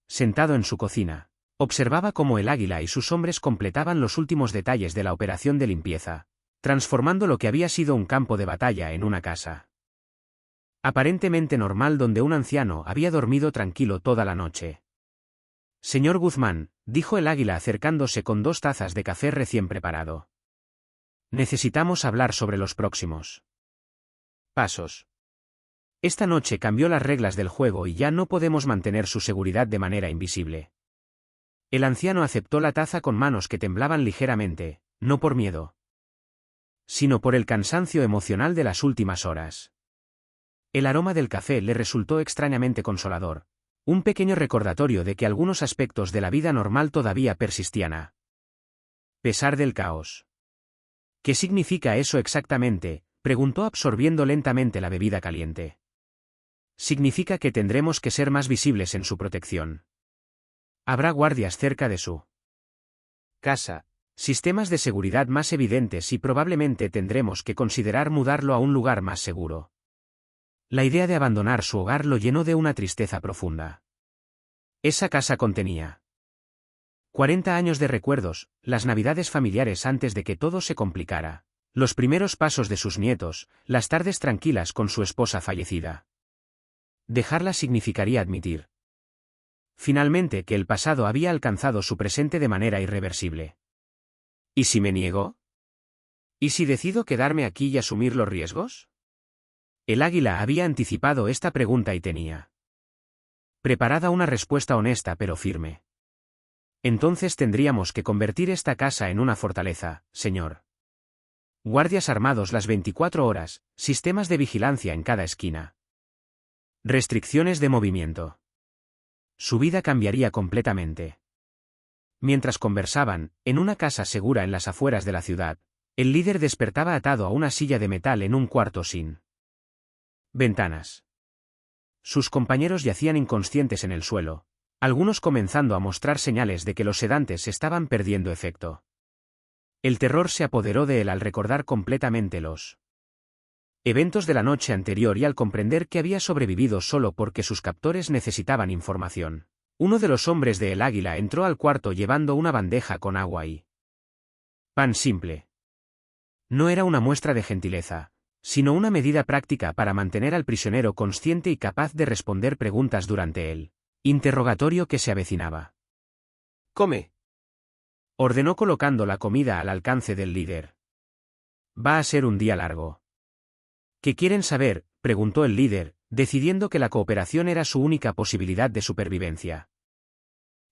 Sentado en su cocina, observaba cómo El Águila y sus hombres completaban los últimos detalles de la operación de limpieza, transformando lo que había sido un campo de batalla en una casa aparentemente normal donde un anciano había dormido tranquilo toda la noche. Señor Guzmán, dijo El Águila acercándose con 2 tazas de café recién preparado. Necesitamos hablar sobre los próximos pasos. Esta noche cambió las reglas del juego y ya no podemos mantener su seguridad de manera invisible. El anciano aceptó la taza con manos que temblaban ligeramente, no por miedo, sino por el cansancio emocional de las últimas horas. El aroma del café le resultó extrañamente consolador, un pequeño recordatorio de que algunos aspectos de la vida normal todavía persistían a pesar del caos. ¿Qué significa eso exactamente?, preguntó absorbiendo lentamente la bebida caliente. Significa que tendremos que ser más visibles en su protección. Habrá guardias cerca de su casa, sistemas de seguridad más evidentes y probablemente tendremos que considerar mudarlo a un lugar más seguro. La idea de abandonar su hogar lo llenó de una tristeza profunda. Esa casa contenía 40 años de recuerdos, las navidades familiares antes de que todo se complicara, los primeros pasos de sus nietos, las tardes tranquilas con su esposa fallecida. Dejarla significaría admitir finalmente que el pasado había alcanzado su presente de manera irreversible. ¿Y si me niego? ¿Y si decido quedarme aquí y asumir los riesgos? El Águila había anticipado esta pregunta y tenía preparada una respuesta honesta pero firme. Entonces tendríamos que convertir esta casa en una fortaleza, señor. Guardias armados las 24 horas, sistemas de vigilancia en cada esquina. Restricciones de movimiento. Su vida cambiaría completamente. Mientras conversaban, en una casa segura en las afueras de la ciudad, el líder despertaba atado a una silla de metal en un cuarto sin ventanas. Sus compañeros yacían inconscientes en el suelo, algunos comenzando a mostrar señales de que los sedantes estaban perdiendo efecto. El terror se apoderó de él al recordar completamente los eventos de la noche anterior y al comprender que había sobrevivido solo porque sus captores necesitaban información. Uno de los hombres de El Águila entró al cuarto llevando una bandeja con agua y pan simple. No era una muestra de gentileza, sino una medida práctica para mantener al prisionero consciente y capaz de responder preguntas durante el interrogatorio que se avecinaba. Come. Ordenó colocando la comida al alcance del líder. Va a ser un día largo. ¿Qué quieren saber?, preguntó el líder, decidiendo que la cooperación era su única posibilidad de supervivencia.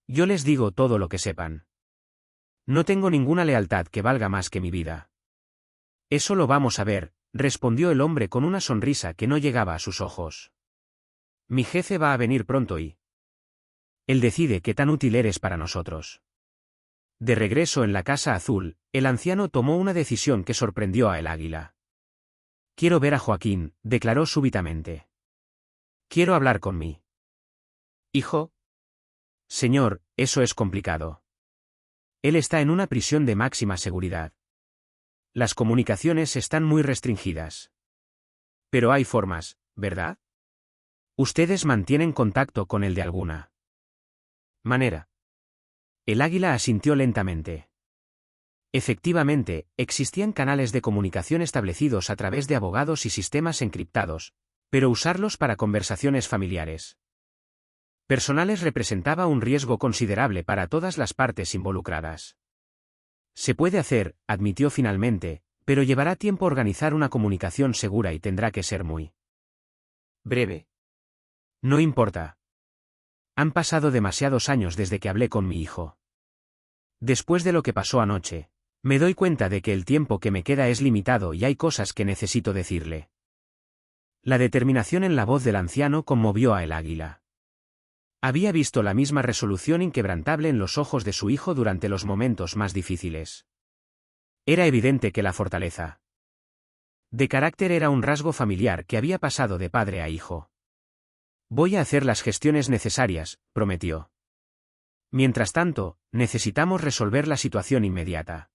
Yo les digo todo lo que sepan. No tengo ninguna lealtad que valga más que mi vida. Eso lo vamos a ver, respondió el hombre con una sonrisa que no llegaba a sus ojos. Mi jefe va a venir pronto y él decide qué tan útil eres para nosotros. De regreso en la Casa Azul, el anciano tomó una decisión que sorprendió a El Águila. Quiero ver a Joaquín, declaró súbitamente. Quiero hablar con mi hijo. Señor, eso es complicado. Él está en una prisión de máxima seguridad. Las comunicaciones están muy restringidas. Pero hay formas, ¿verdad? Ustedes mantienen contacto con él de alguna manera. El Águila asintió lentamente. Efectivamente, existían canales de comunicación establecidos a través de abogados y sistemas encriptados, pero usarlos para conversaciones familiares personales representaba un riesgo considerable para todas las partes involucradas. Se puede hacer, admitió finalmente, pero llevará tiempo organizar una comunicación segura y tendrá que ser muy breve. No importa. Han pasado demasiados años desde que hablé con mi hijo. Después de lo que pasó anoche, me doy cuenta de que el tiempo que me queda es limitado y hay cosas que necesito decirle. La determinación en la voz del anciano conmovió a El Águila. Había visto la misma resolución inquebrantable en los ojos de su hijo durante los momentos más difíciles. Era evidente que la fortaleza de carácter era un rasgo familiar que había pasado de padre a hijo. Voy a hacer las gestiones necesarias, prometió. Mientras tanto, necesitamos resolver la situación inmediata.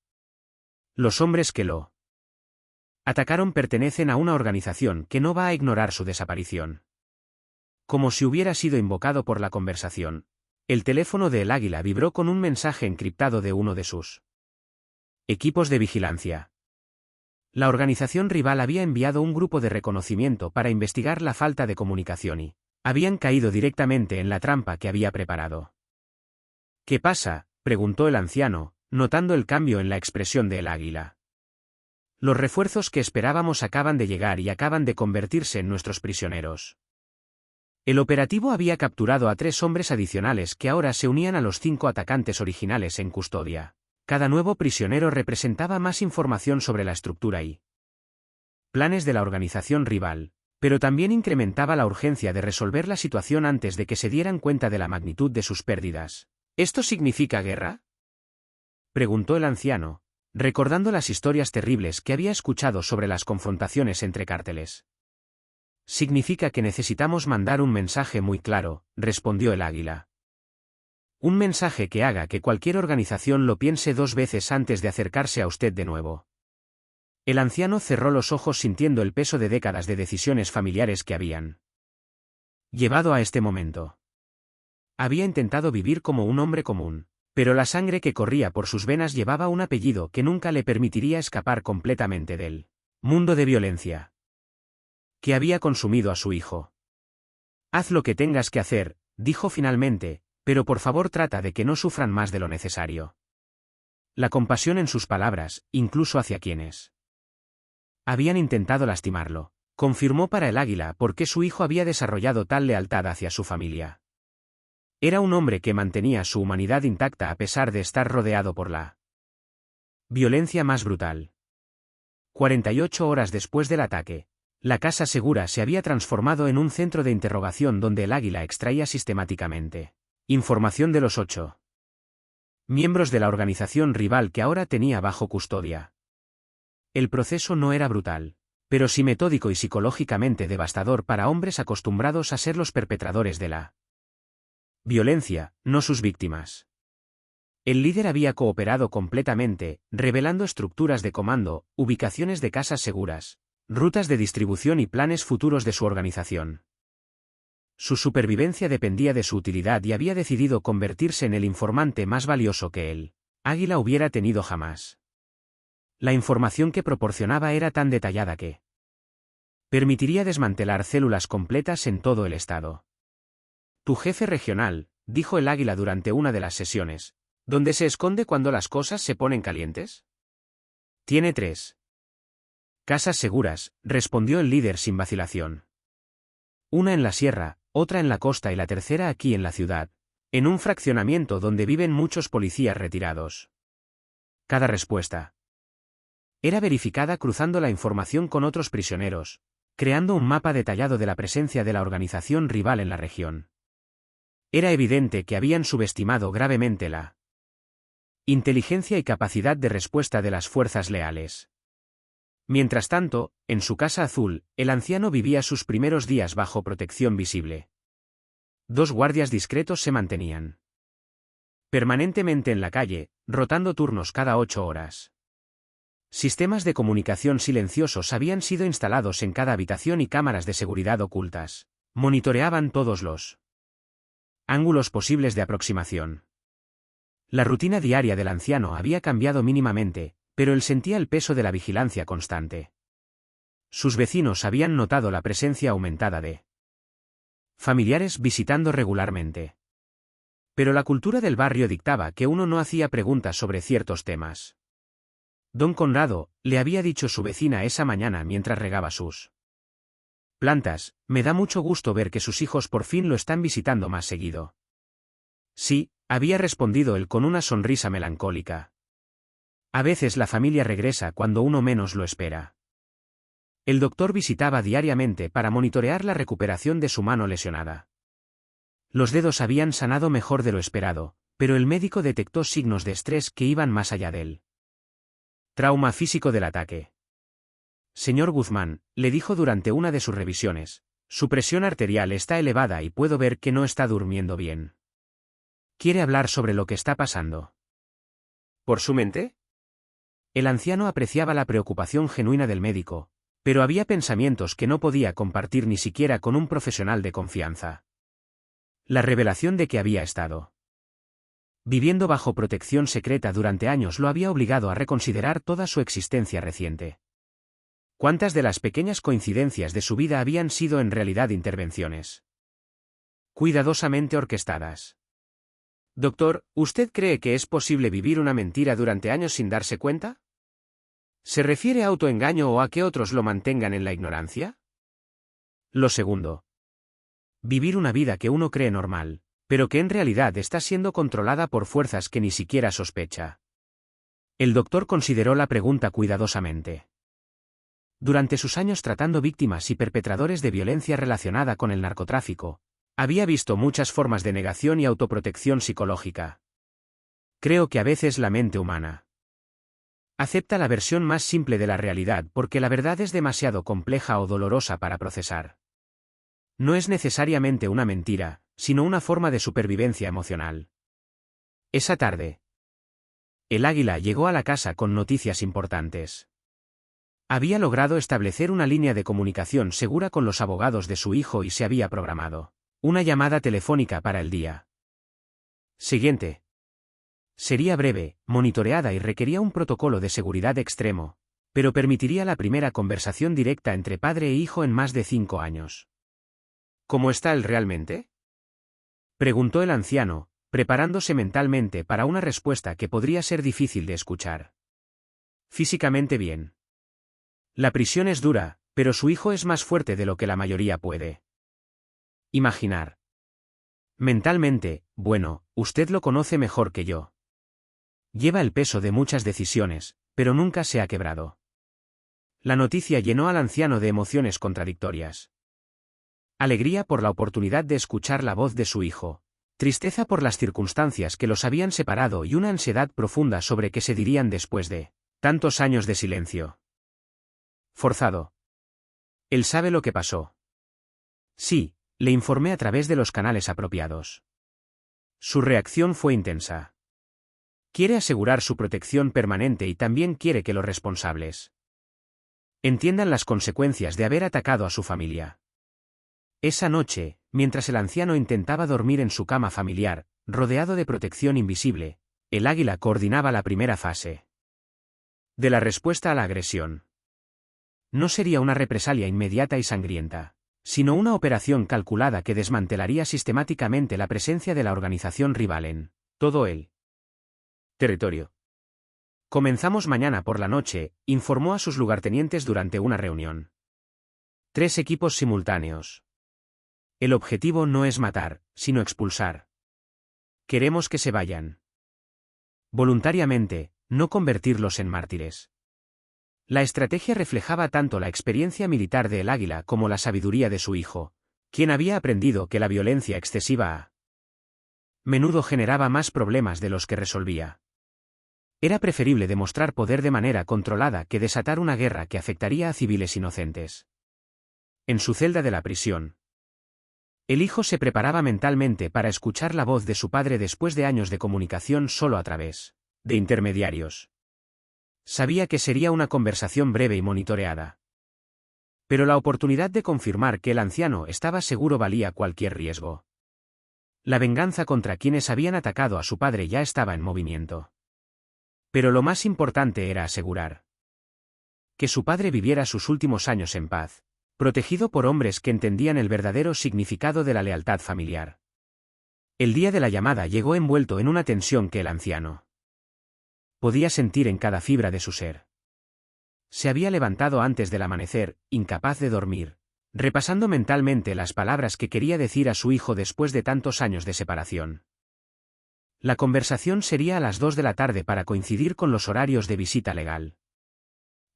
Los hombres que lo atacaron pertenecen a una organización que no va a ignorar su desaparición. Como si hubiera sido invocado por la conversación, el teléfono de El Águila vibró con un mensaje encriptado de uno de sus equipos de vigilancia. La organización rival había enviado un grupo de reconocimiento para investigar la falta de comunicación y habían caído directamente en la trampa que había preparado. ¿Qué pasa?, preguntó el anciano, notando el cambio en la expresión de El Águila. Los refuerzos que esperábamos acaban de llegar y acaban de convertirse en nuestros prisioneros. El operativo había capturado a 3 hombres adicionales que ahora se unían a los 5 atacantes originales en custodia. Cada nuevo prisionero representaba más información sobre la estructura y planes de la organización rival, pero también incrementaba la urgencia de resolver la situación antes de que se dieran cuenta de la magnitud de sus pérdidas. ¿Esto significa guerra?, preguntó el anciano, recordando las historias terribles que había escuchado sobre las confrontaciones entre cárteles. Significa que necesitamos mandar un mensaje muy claro, respondió El Águila. Un mensaje que haga que cualquier organización lo piense 2 veces antes de acercarse a usted de nuevo. El anciano cerró los ojos sintiendo el peso de décadas de decisiones familiares que habían llevado a este momento. Había intentado vivir como un hombre común, pero la sangre que corría por sus venas llevaba un apellido que nunca le permitiría escapar completamente del mundo de violencia que había consumido a su hijo. Haz lo que tengas que hacer, dijo finalmente, pero por favor trata de que no sufran más de lo necesario. La compasión en sus palabras, incluso hacia quienes habían intentado lastimarlo, confirmó para El Águila por qué su hijo había desarrollado tal lealtad hacia su familia. Era un hombre que mantenía su humanidad intacta a pesar de estar rodeado por la violencia más brutal. 48 horas después del ataque, la Casa Segura se había transformado en un centro de interrogación donde El Águila extraía sistemáticamente información de los 8 miembros de la organización rival que ahora tenía bajo custodia. El proceso no era brutal, pero sí metódico y psicológicamente devastador para hombres acostumbrados a ser los perpetradores de la violencia, no sus víctimas. El líder había cooperado completamente, revelando estructuras de comando, ubicaciones de casas seguras, rutas de distribución y planes futuros de su organización. Su supervivencia dependía de su utilidad y había decidido convertirse en el informante más valioso que él, Águila, hubiera tenido jamás. La información que proporcionaba era tan detallada que permitiría desmantelar células completas en todo el estado. Tu jefe regional, dijo el Águila durante una de las sesiones, ¿dónde se esconde cuando las cosas se ponen calientes? Tiene 3 casas seguras, respondió el líder sin vacilación. Una en la sierra, otra en la costa y la tercera aquí en la ciudad, en un fraccionamiento donde viven muchos policías retirados. Cada respuesta era verificada cruzando la información con otros prisioneros, creando un mapa detallado de la presencia de la organización rival en la región. Era evidente que habían subestimado gravemente la inteligencia y capacidad de respuesta de las fuerzas leales. Mientras tanto, en su casa azul, el anciano vivía sus primeros días bajo protección visible. 2 guardias discretos se mantenían permanentemente en la calle, rotando turnos cada 8 horas. Sistemas de comunicación silenciosos habían sido instalados en cada habitación y cámaras de seguridad ocultas monitoreaban todos los ángulos posibles de aproximación. La rutina diaria del anciano había cambiado mínimamente, pero él sentía el peso de la vigilancia constante. Sus vecinos habían notado la presencia aumentada de familiares visitando regularmente. Pero la cultura del barrio dictaba que uno no hacía preguntas sobre ciertos temas. Don Conrado, le había dicho su vecina esa mañana mientras regaba sus plantas, me da mucho gusto ver que sus hijos por fin lo están visitando más seguido. Sí, había respondido él con una sonrisa melancólica. A veces la familia regresa cuando uno menos lo espera. El doctor visitaba diariamente para monitorear la recuperación de su mano lesionada. Los dedos habían sanado mejor de lo esperado, pero el médico detectó signos de estrés que iban más allá del trauma físico del ataque. Señor Guzmán, le dijo durante una de sus revisiones, su presión arterial está elevada y puedo ver que no está durmiendo bien. ¿Quiere hablar sobre lo que está pasando? ¿Por su mente? El anciano apreciaba la preocupación genuina del médico, pero había pensamientos que no podía compartir ni siquiera con un profesional de confianza. La revelación de que había estado viviendo bajo protección secreta durante años lo había obligado a reconsiderar toda su existencia reciente. ¿Cuántas de las pequeñas coincidencias de su vida habían sido en realidad intervenciones cuidadosamente orquestadas? Doctor, ¿usted cree que es posible vivir una mentira durante años sin darse cuenta? ¿Se refiere a autoengaño o a que otros lo mantengan en la ignorancia? Lo segundo. Vivir una vida que uno cree normal, pero que en realidad está siendo controlada por fuerzas que ni siquiera sospecha. El doctor consideró la pregunta cuidadosamente. Durante sus años tratando víctimas y perpetradores de violencia relacionada con el narcotráfico, había visto muchas formas de negación y autoprotección psicológica. Creo que a veces la mente humana acepta la versión más simple de la realidad porque la verdad es demasiado compleja o dolorosa para procesar. No es necesariamente una mentira, sino una forma de supervivencia emocional. Esa tarde, el Águila llegó a la casa con noticias importantes. Había logrado establecer una línea de comunicación segura con los abogados de su hijo y se había programado una llamada telefónica para el día siguiente. Sería breve, monitoreada y requería un protocolo de seguridad extremo, pero permitiría la primera conversación directa entre padre e hijo en más de 5 años. ¿Cómo está él realmente?, preguntó el anciano, preparándose mentalmente para una respuesta que podría ser difícil de escuchar. Físicamente bien. La prisión es dura, pero su hijo es más fuerte de lo que la mayoría puede imaginar. Mentalmente, bueno, usted lo conoce mejor que yo. Lleva el peso de muchas decisiones, pero nunca se ha quebrado. La noticia llenó al anciano de emociones contradictorias. Alegría por la oportunidad de escuchar la voz de su hijo, tristeza por las circunstancias que los habían separado y una ansiedad profunda sobre qué se dirían después de tantos años de silencio forzado. Él sabe lo que pasó. Sí, le informé a través de los canales apropiados. Su reacción fue intensa. Quiere asegurar su protección permanente y también quiere que los responsables entiendan las consecuencias de haber atacado a su familia. Esa noche, mientras el anciano intentaba dormir en su cama familiar, rodeado de protección invisible, el águila coordinaba la primera fase de la respuesta a la agresión. No sería una represalia inmediata y sangrienta, sino una operación calculada que desmantelaría sistemáticamente la presencia de la organización rival en todo el territorio. Comenzamos mañana por la noche, informó a sus lugartenientes durante una reunión. 3 equipos simultáneos. El objetivo no es matar, sino expulsar. Queremos que se vayan voluntariamente, no convertirlos en mártires. La estrategia reflejaba tanto la experiencia militar de El Águila como la sabiduría de su hijo, quien había aprendido que la violencia excesiva a menudo generaba más problemas de los que resolvía. Era preferible demostrar poder de manera controlada que desatar una guerra que afectaría a civiles inocentes. En su celda de la prisión, el hijo se preparaba mentalmente para escuchar la voz de su padre después de años de comunicación solo a través de intermediarios. Sabía que sería una conversación breve y monitoreada. Pero la oportunidad de confirmar que el anciano estaba seguro valía cualquier riesgo. La venganza contra quienes habían atacado a su padre ya estaba en movimiento. Pero lo más importante era asegurar que su padre viviera sus últimos años en paz, protegido por hombres que entendían el verdadero significado de la lealtad familiar. El día de la llamada llegó envuelto en una tensión que el anciano podía sentir en cada fibra de su ser. Se había levantado antes del amanecer, incapaz de dormir, repasando mentalmente las palabras que quería decir a su hijo después de tantos años de separación. La conversación sería a las 2 de la tarde para coincidir con los horarios de visita legal.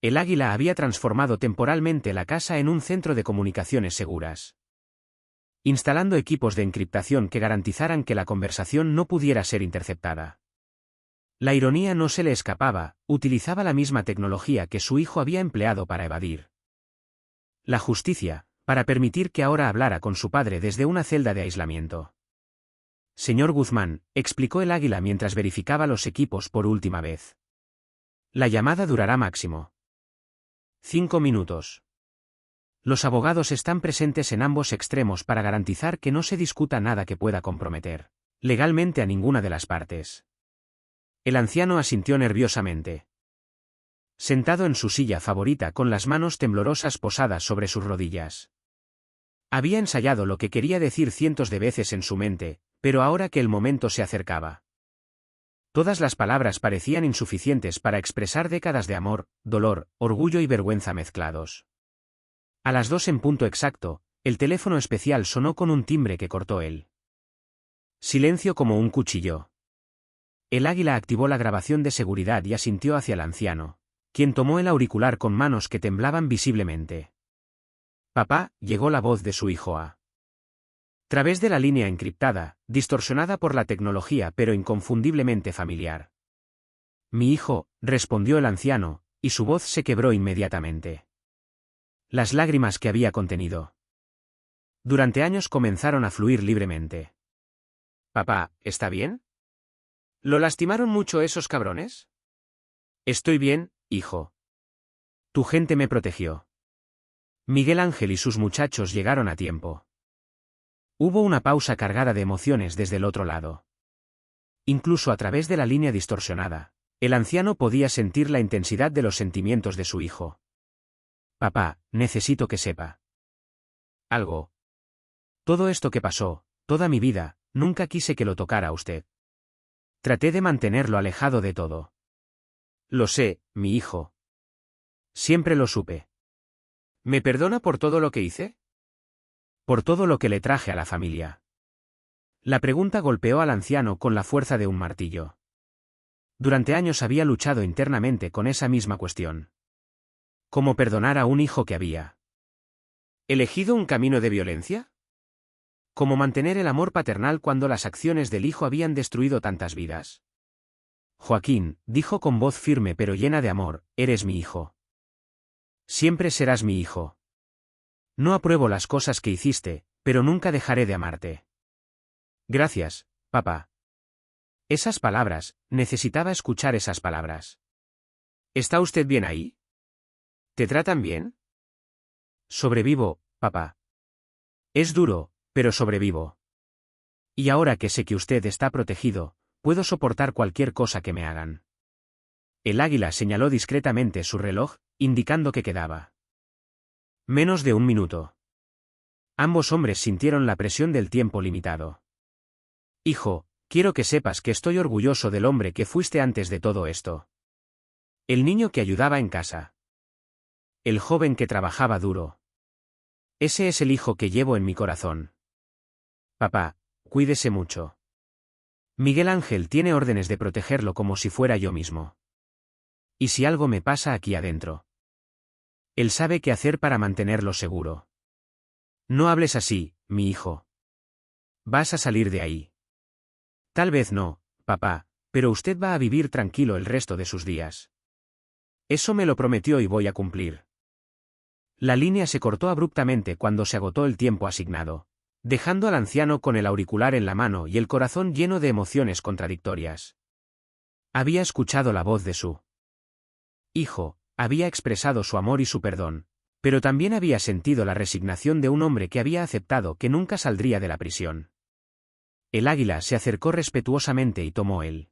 El Águila había transformado temporalmente la casa en un centro de comunicaciones seguras, instalando equipos de encriptación que garantizaran que la conversación no pudiera ser interceptada. La ironía no se le escapaba, utilizaba la misma tecnología que su hijo había empleado para evadir la justicia, para permitir que ahora hablara con su padre desde una celda de aislamiento. Señor Guzmán, explicó el Águila mientras verificaba los equipos por última vez. La llamada durará máximo 5 minutos. Los abogados están presentes en ambos extremos para garantizar que no se discuta nada que pueda comprometer legalmente a ninguna de las partes. El anciano asintió nerviosamente. Sentado en su silla favorita con las manos temblorosas posadas sobre sus rodillas. Había ensayado lo que quería decir cientos de veces en su mente, pero ahora que el momento se acercaba, todas las palabras parecían insuficientes para expresar décadas de amor, dolor, orgullo y vergüenza mezclados. A las 2 en punto exacto, el teléfono especial sonó con un timbre que cortó el silencio como un cuchillo. El Águila activó la grabación de seguridad y asintió hacia el anciano, quien tomó el auricular con manos que temblaban visiblemente. Papá, llegó la voz de su hijo a través de la línea encriptada, distorsionada por la tecnología pero inconfundiblemente familiar. Mi hijo, respondió el anciano, y su voz se quebró inmediatamente. Las lágrimas que había contenido durante años comenzaron a fluir libremente. Papá, ¿está bien? ¿Lo lastimaron mucho esos cabrones? Estoy bien, hijo. Tu gente me protegió. Miguel Ángel y sus muchachos llegaron a tiempo. Hubo una pausa cargada de emociones desde el otro lado. Incluso a través de la línea distorsionada, el anciano podía sentir la intensidad de los sentimientos de su hijo. Papá, necesito que sepa algo. Todo esto que pasó, toda mi vida, nunca quise que lo tocara a usted. Traté de mantenerlo alejado de todo. Lo sé, mi hijo. Siempre lo supe. ¿Me perdona por todo lo que hice? Por todo lo que le traje a la familia. La pregunta golpeó al anciano con la fuerza de un martillo. Durante años había luchado internamente con esa misma cuestión. ¿Cómo perdonar a un hijo que había elegido un camino de violencia? ¿Cómo mantener el amor paternal cuando las acciones del hijo habían destruido tantas vidas? Joaquín, dijo con voz firme pero llena de amor, eres mi hijo. Siempre serás mi hijo. No apruebo las cosas que hiciste, pero nunca dejaré de amarte. Gracias, papá. Esas palabras, necesitaba escuchar esas palabras. ¿Está usted bien ahí? ¿Te tratan bien? Sobrevivo, papá. Es duro, pero sobrevivo. Y ahora que sé que usted está protegido, puedo soportar cualquier cosa que me hagan. El águila señaló discretamente su reloj, indicando que quedaba menos de un minuto. Ambos hombres sintieron la presión del tiempo limitado. Hijo, quiero que sepas que estoy orgulloso del hombre que fuiste antes de todo esto. El niño que ayudaba en casa. El joven que trabajaba duro. Ese es el hijo que llevo en mi corazón. Papá, cuídese mucho. Miguel Ángel tiene órdenes de protegerlo como si fuera yo mismo. ¿Y si algo me pasa aquí adentro? Él sabe qué hacer para mantenerlo seguro. No hables así, mi hijo. Vas a salir de ahí. Tal vez no, papá, pero usted va a vivir tranquilo el resto de sus días. Eso me lo prometió y voy a cumplir. La línea se cortó abruptamente cuando se agotó el tiempo asignado, dejando al anciano con el auricular en la mano y el corazón lleno de emociones contradictorias. Había escuchado la voz de su hijo, había expresado su amor y su perdón, pero también había sentido la resignación de un hombre que había aceptado que nunca saldría de la prisión. El águila se acercó respetuosamente y tomó el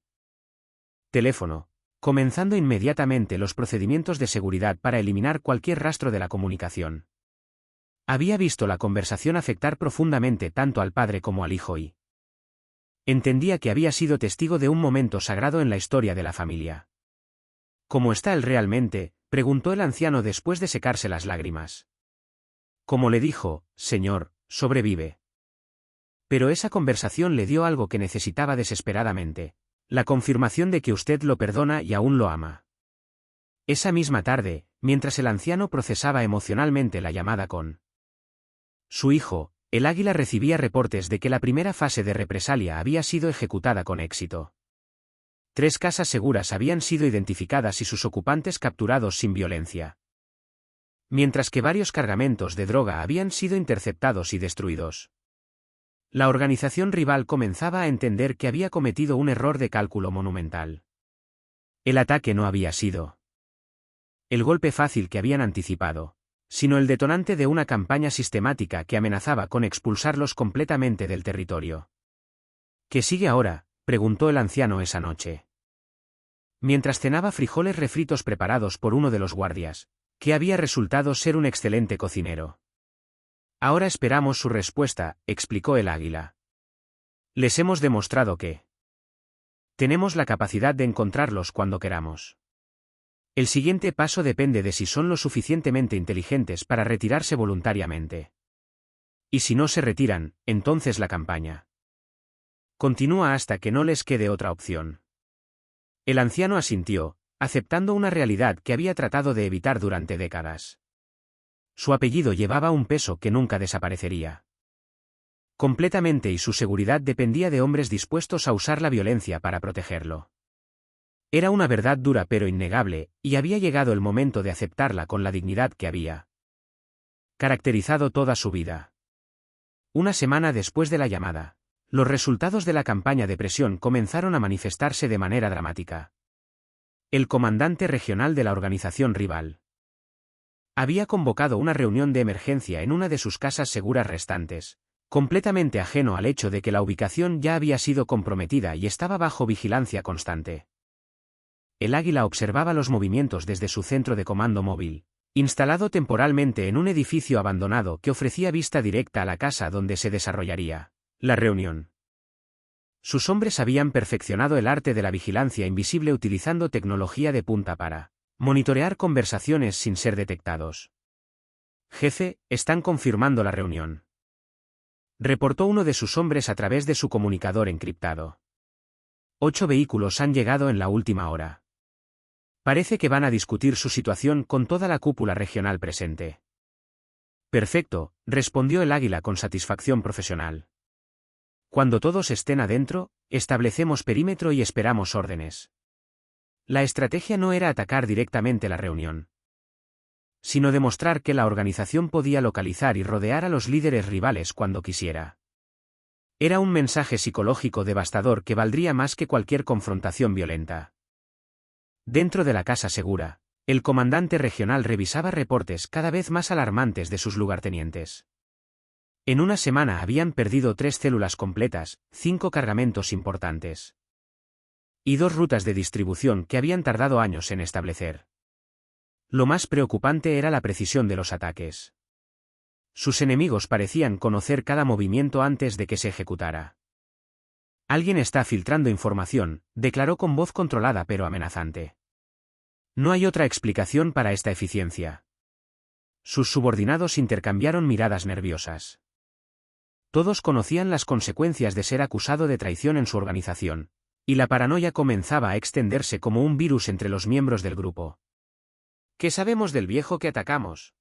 teléfono, comenzando inmediatamente los procedimientos de seguridad para eliminar cualquier rastro de la comunicación. Había visto la conversación afectar profundamente tanto al padre como al hijo y entendía que había sido testigo de un momento sagrado en la historia de la familia. ¿Cómo está él realmente?, preguntó el anciano después de secarse las lágrimas. Como le dijo, señor, sobrevive. Pero esa conversación le dio algo que necesitaba desesperadamente: la confirmación de que usted lo perdona y aún lo ama. Esa misma tarde, mientras el anciano procesaba emocionalmente la llamada con su hijo, el águila recibía reportes de que la primera fase de represalia había sido ejecutada con éxito. 3 casas seguras habían sido identificadas y sus ocupantes capturados sin violencia. Mientras que varios cargamentos de droga habían sido interceptados y destruidos. La organización rival comenzaba a entender que había cometido un error de cálculo monumental. El ataque no había sido el golpe fácil que habían anticipado, sino el detonante de una campaña sistemática que amenazaba con expulsarlos completamente del territorio. ¿Qué sigue ahora?, preguntó el anciano esa noche, mientras cenaba frijoles refritos preparados por uno de los guardias, que había resultado ser un excelente cocinero. Ahora esperamos su respuesta, explicó el águila. Les hemos demostrado que tenemos la capacidad de encontrarlos cuando queramos. El siguiente paso depende de si son lo suficientemente inteligentes para retirarse voluntariamente. Y si no se retiran, entonces la campaña continúa hasta que no les quede otra opción. El anciano asintió, aceptando una realidad que había tratado de evitar durante décadas. Su apellido llevaba un peso que nunca desaparecería completamente y su seguridad dependía de hombres dispuestos a usar la violencia para protegerlo. Era una verdad dura pero innegable, y había llegado el momento de aceptarla con la dignidad que había caracterizado toda su vida. Una semana después de la llamada, los resultados de la campaña de presión comenzaron a manifestarse de manera dramática. El comandante regional de la organización rival había convocado una reunión de emergencia en una de sus casas seguras restantes, completamente ajeno al hecho de que la ubicación ya había sido comprometida y estaba bajo vigilancia constante. El águila observaba los movimientos desde su centro de comando móvil, instalado temporalmente en un edificio abandonado que ofrecía vista directa a la casa donde se desarrollaría la reunión. Sus hombres habían perfeccionado el arte de la vigilancia invisible utilizando tecnología de punta para monitorear conversaciones sin ser detectados. Jefe, están confirmando la reunión, reportó uno de sus hombres a través de su comunicador encriptado. 8 vehículos han llegado en la última hora. Parece que van a discutir su situación con toda la cúpula regional presente. Perfecto, respondió el águila con satisfacción profesional. Cuando todos estén adentro, establecemos perímetro y esperamos órdenes. La estrategia no era atacar directamente la reunión. sino demostrar que la organización podía localizar y rodear a los líderes rivales cuando quisiera. Era un mensaje psicológico devastador que valdría más que cualquier confrontación violenta. Dentro de la casa segura, el comandante regional revisaba reportes cada vez más alarmantes de sus lugartenientes. En una semana habían perdido 3 células completas, 5 cargamentos importantes y 2 rutas de distribución que habían tardado años en establecer. Lo más preocupante era la precisión de los ataques. Sus enemigos parecían conocer cada movimiento antes de que se ejecutara. Alguien está filtrando información, declaró con voz controlada pero amenazante. No hay otra explicación para esta eficiencia. Sus subordinados intercambiaron miradas nerviosas. Todos conocían las consecuencias de ser acusado de traición en su organización, y la paranoia comenzaba a extenderse como un virus entre los miembros del grupo. ¿Qué sabemos del viejo que atacamos?,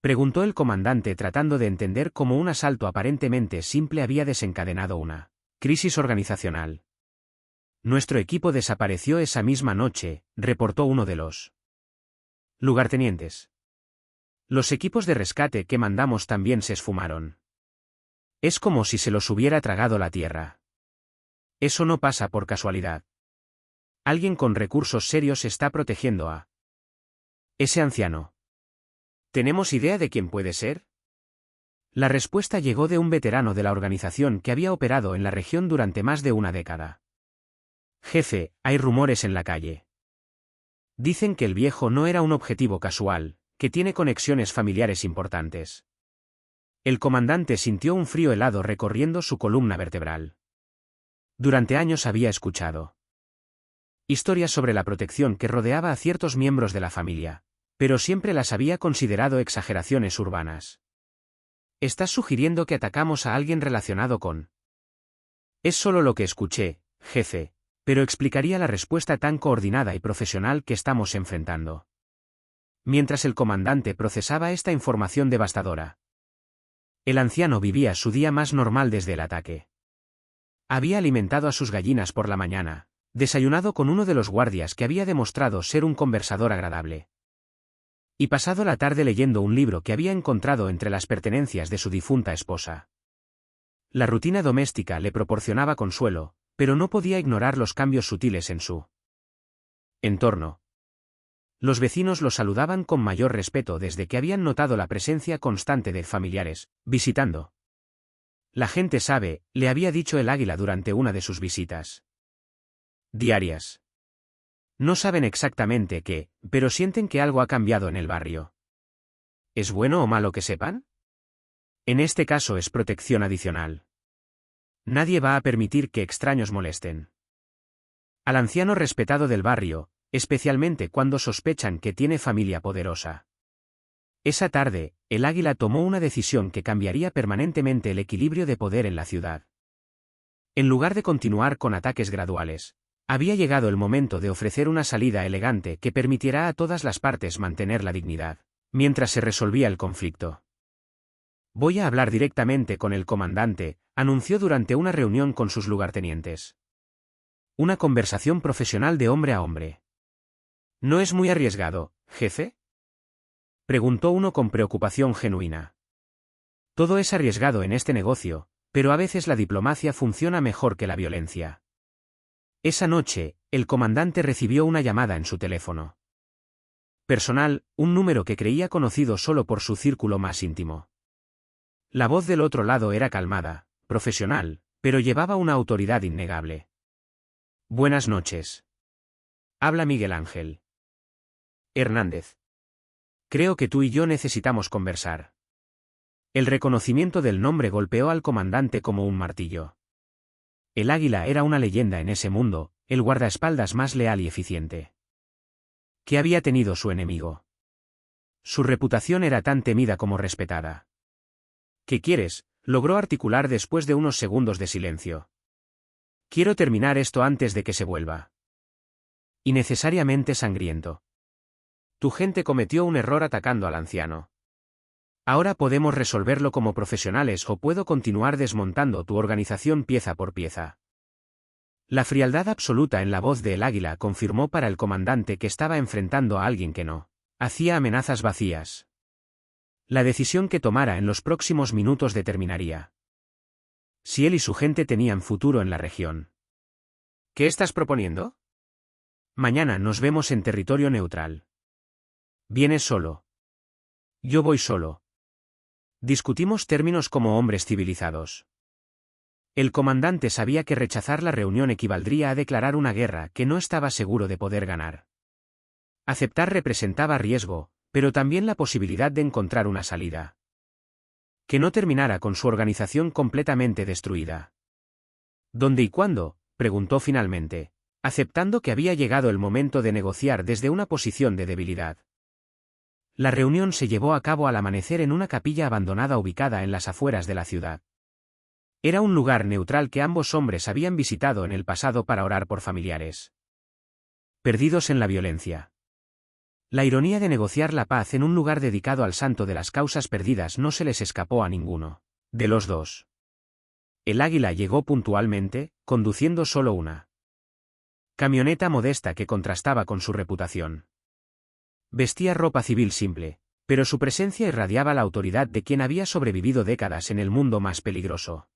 preguntó el comandante tratando de entender cómo un asalto aparentemente simple había desencadenado una crisis organizacional. Nuestro equipo desapareció esa misma noche, reportó uno de los lugartenientes. Los equipos de rescate que mandamos también se esfumaron. Es como si se los hubiera tragado la tierra. Eso no pasa por casualidad. Alguien con recursos serios está protegiendo a ese anciano. ¿Tenemos idea de quién puede ser? La respuesta llegó de un veterano de la organización que había operado en la región durante más de una década. Jefe, hay rumores en la calle. Dicen que el viejo no era un objetivo casual, que tiene conexiones familiares importantes. El comandante sintió un frío helado recorriendo su columna vertebral. Durante años había escuchado historias sobre la protección que rodeaba a ciertos miembros de la familia, pero siempre las había considerado exageraciones urbanas. ¿Estás sugiriendo que atacamos a alguien relacionado con? Es solo lo que escuché, jefe, pero explicaría la respuesta tan coordinada y profesional que estamos enfrentando. Mientras el comandante procesaba esta información devastadora, el anciano vivía su día más normal desde el ataque. Había alimentado a sus gallinas por la mañana, desayunado con uno de los guardias que había demostrado ser un conversador agradable, y pasado la tarde leyendo un libro que había encontrado entre las pertenencias de su difunta esposa. La rutina doméstica le proporcionaba consuelo, pero no podía ignorar los cambios sutiles en su entorno. Los vecinos lo saludaban con mayor respeto desde que habían notado la presencia constante de familiares, visitando. La gente sabe, le había dicho el águila durante una de sus visitas diarias. No saben exactamente qué, pero sienten que algo ha cambiado en el barrio. ¿Es bueno o malo que sepan? En este caso es protección adicional. Nadie va a permitir que extraños molesten al anciano respetado del barrio, especialmente cuando sospechan que tiene familia poderosa. Esa tarde, el águila tomó una decisión que cambiaría permanentemente el equilibrio de poder en la ciudad. En lugar de continuar con ataques graduales, había llegado el momento de ofrecer una salida elegante que permitiera a todas las partes mantener la dignidad, mientras se resolvía el conflicto. Voy a hablar directamente con el comandante, anunció durante una reunión con sus lugartenientes. Una conversación profesional de hombre a hombre. ¿No es muy arriesgado, jefe?, preguntó uno con preocupación genuina. Todo es arriesgado en este negocio, pero a veces la diplomacia funciona mejor que la violencia. Esa noche, el comandante recibió una llamada en su teléfono personal, un número que creía conocido solo por su círculo más íntimo. La voz del otro lado era calmada, profesional, pero llevaba una autoridad innegable. Buenas noches. Habla Miguel Ángel Hernández. Creo que tú y yo necesitamos conversar. El reconocimiento del nombre golpeó al comandante como un martillo. El águila era una leyenda en ese mundo, el guardaespaldas más leal y eficiente que había tenido su enemigo. Su reputación era tan temida como respetada. ¿Qué quieres?, logró articular después de unos segundos de silencio. Quiero terminar esto antes de que se vuelva innecesariamente sangriento. Tu gente cometió un error atacando al anciano. Ahora podemos resolverlo como profesionales o puedo continuar desmontando tu organización pieza por pieza. La frialdad absoluta en la voz de El Águila confirmó para el comandante que estaba enfrentando a alguien que no Hacía amenazas vacías. La decisión que tomara en los próximos minutos determinaría si él y su gente tenían futuro en la región. ¿Qué estás proponiendo? Mañana nos vemos en territorio neutral. ¿Vienes solo? Yo voy solo. Discutimos términos como hombres civilizados. El comandante sabía que rechazar la reunión equivaldría a declarar una guerra que no estaba seguro de poder ganar. Aceptar representaba riesgo, pero también la posibilidad de encontrar una salida. Que no terminara con su organización completamente destruida. ¿Dónde y cuándo?, preguntó finalmente, aceptando que había llegado el momento de negociar desde una posición de debilidad. La reunión se llevó a cabo al amanecer en una capilla abandonada ubicada en las afueras de la ciudad. Era un lugar neutral que ambos hombres habían visitado en el pasado para orar por familiares perdidos en la violencia. La ironía de negociar la paz en un lugar dedicado al santo de las causas perdidas no se les escapó a ninguno de los dos. El Águila llegó puntualmente, conduciendo solo una camioneta modesta que contrastaba con su reputación. Vestía ropa civil simple, pero su presencia irradiaba la autoridad de quien había sobrevivido décadas en el mundo más peligroso.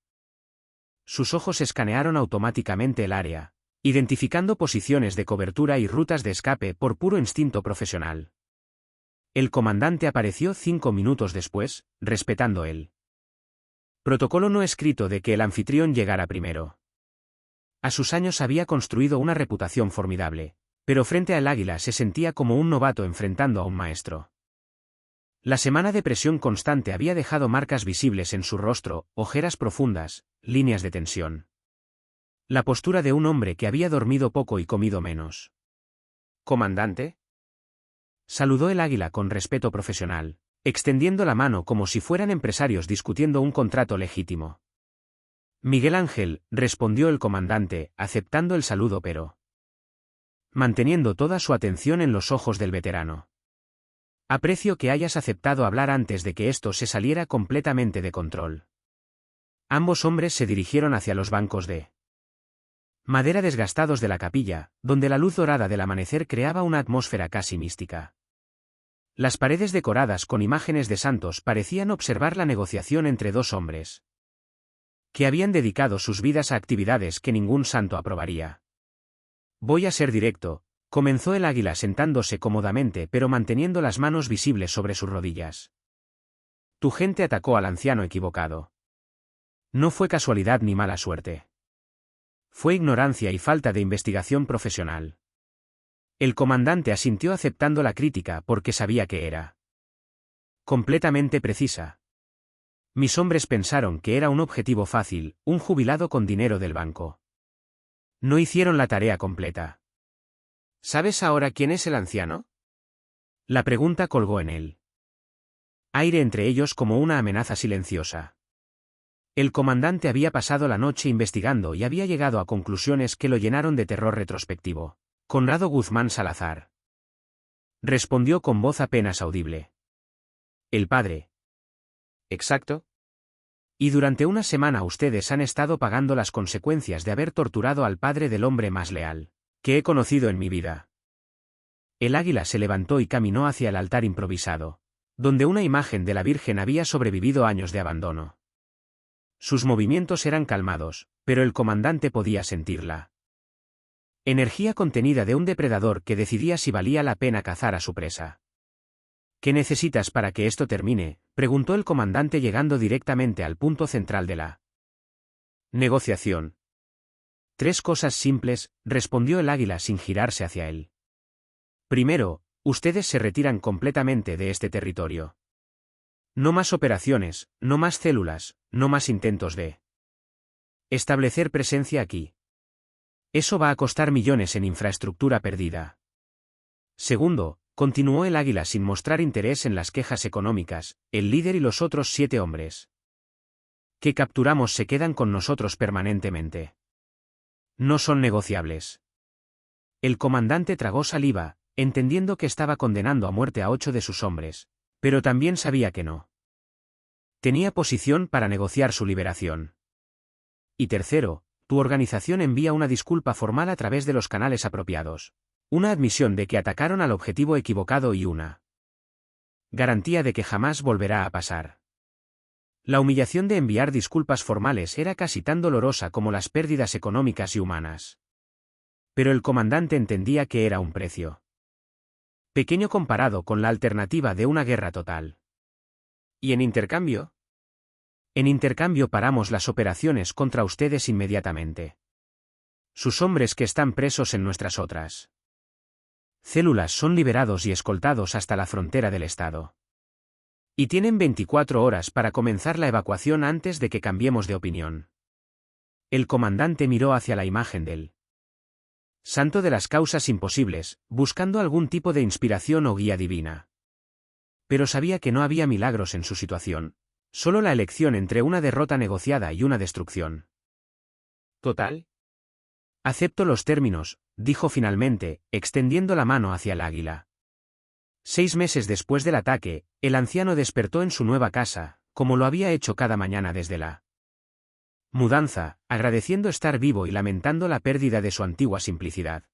Sus ojos escanearon automáticamente el área, identificando posiciones de cobertura y rutas de escape por puro instinto profesional. El comandante apareció 5 minutos después, respetando el protocolo no escrito de que el anfitrión llegara primero. A sus años había construido una reputación formidable, pero frente al Águila se sentía como un novato enfrentando a un maestro. La semana de presión constante había dejado marcas visibles en su rostro, ojeras profundas, líneas de tensión. La postura de un hombre que había dormido poco y comido menos. ¿Comandante? Saludó el Águila con respeto profesional, extendiendo la mano como si fueran empresarios discutiendo un contrato legítimo. Miguel Ángel, respondió el comandante, aceptando el saludo pero manteniendo toda su atención en los ojos del veterano. Aprecio que hayas aceptado hablar antes de que esto se saliera completamente de control. Ambos hombres se dirigieron hacia los bancos de madera desgastados de la capilla, donde la luz dorada del amanecer creaba una atmósfera casi mística. Las paredes decoradas con imágenes de santos parecían observar la negociación entre dos hombres que habían dedicado sus vidas a actividades que ningún santo aprobaría. Voy a ser directo, comenzó el Águila sentándose cómodamente pero manteniendo las manos visibles sobre sus rodillas. Tu gente atacó al anciano equivocado. No fue casualidad ni mala suerte. Fue ignorancia y falta de investigación profesional. El comandante asintió aceptando la crítica porque sabía que era completamente precisa. Mis hombres pensaron que era un objetivo fácil, un jubilado con dinero del banco. No hicieron la tarea completa. ¿Sabes ahora quién es el anciano? La pregunta colgó en él. Aire entre ellos como una amenaza silenciosa. El comandante había pasado la noche investigando y había llegado a conclusiones que lo llenaron de terror retrospectivo. Conrado Guzmán Salazar. Respondió con voz apenas audible. El padre. Exacto. Y durante una semana ustedes han estado pagando las consecuencias de haber torturado al padre del hombre más leal que he conocido en mi vida. El Águila se levantó y caminó hacia el altar improvisado, donde una imagen de la Virgen había sobrevivido años de abandono. Sus movimientos eran calmados, pero el comandante podía sentirla energía contenida de un depredador que decidía si valía la pena cazar a su presa. ¿Qué necesitas para que esto termine?, preguntó el comandante llegando directamente al punto central de la negociación. 3 cosas simples, respondió el Águila sin girarse hacia él. Primero, ustedes se retiran completamente de este territorio. No más operaciones, no más células, no más intentos de establecer presencia aquí. Eso va a costar millones en infraestructura perdida. Segundo, continuó el Águila sin mostrar interés en las quejas económicas, el líder y los otros 7 hombres que capturamos se quedan con nosotros permanentemente. No son negociables. El comandante tragó saliva, entendiendo que estaba condenando a muerte a 8 de sus hombres, pero también sabía que no tenía posición para negociar su liberación. Y tercero, tu organización envía una disculpa formal a través de los canales apropiados. Una admisión de que atacaron al objetivo equivocado y una garantía de que jamás volverá a pasar. La humillación de enviar disculpas formales era casi tan dolorosa como las pérdidas económicas y humanas. Pero el comandante entendía que era un precio pequeño comparado con la alternativa de una guerra total. ¿Y en intercambio? En intercambio paramos las operaciones contra ustedes inmediatamente. Sus hombres que están presos en nuestras otras células son liberados y escoltados hasta la frontera del estado. Y tienen 24 horas para comenzar la evacuación antes de que cambiemos de opinión. El comandante miró hacia la imagen del santo de las causas imposibles, buscando algún tipo de inspiración o guía divina. Pero sabía que no había milagros en su situación, solo la elección entre una derrota negociada y una destrucción total. Acepto los términos, dijo finalmente, extendiendo la mano hacia el águila. 6 meses después del ataque, el anciano despertó en su nueva casa, como lo había hecho cada mañana desde la mudanza, agradeciendo estar vivo y lamentando la pérdida de su antigua simplicidad.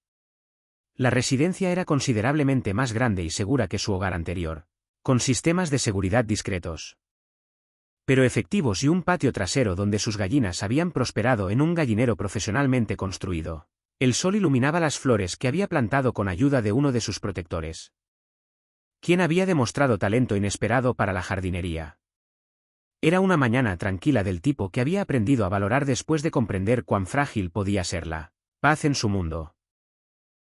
La residencia era considerablemente más grande y segura que su hogar anterior, con sistemas de seguridad discretos, pero efectivos y un patio trasero donde sus gallinas habían prosperado en un gallinero profesionalmente construido. El sol iluminaba las flores que había plantado con ayuda de uno de sus protectores, quien había demostrado talento inesperado para la jardinería. Era una mañana tranquila del tipo que había aprendido a valorar después de comprender cuán frágil podía ser la paz en su mundo.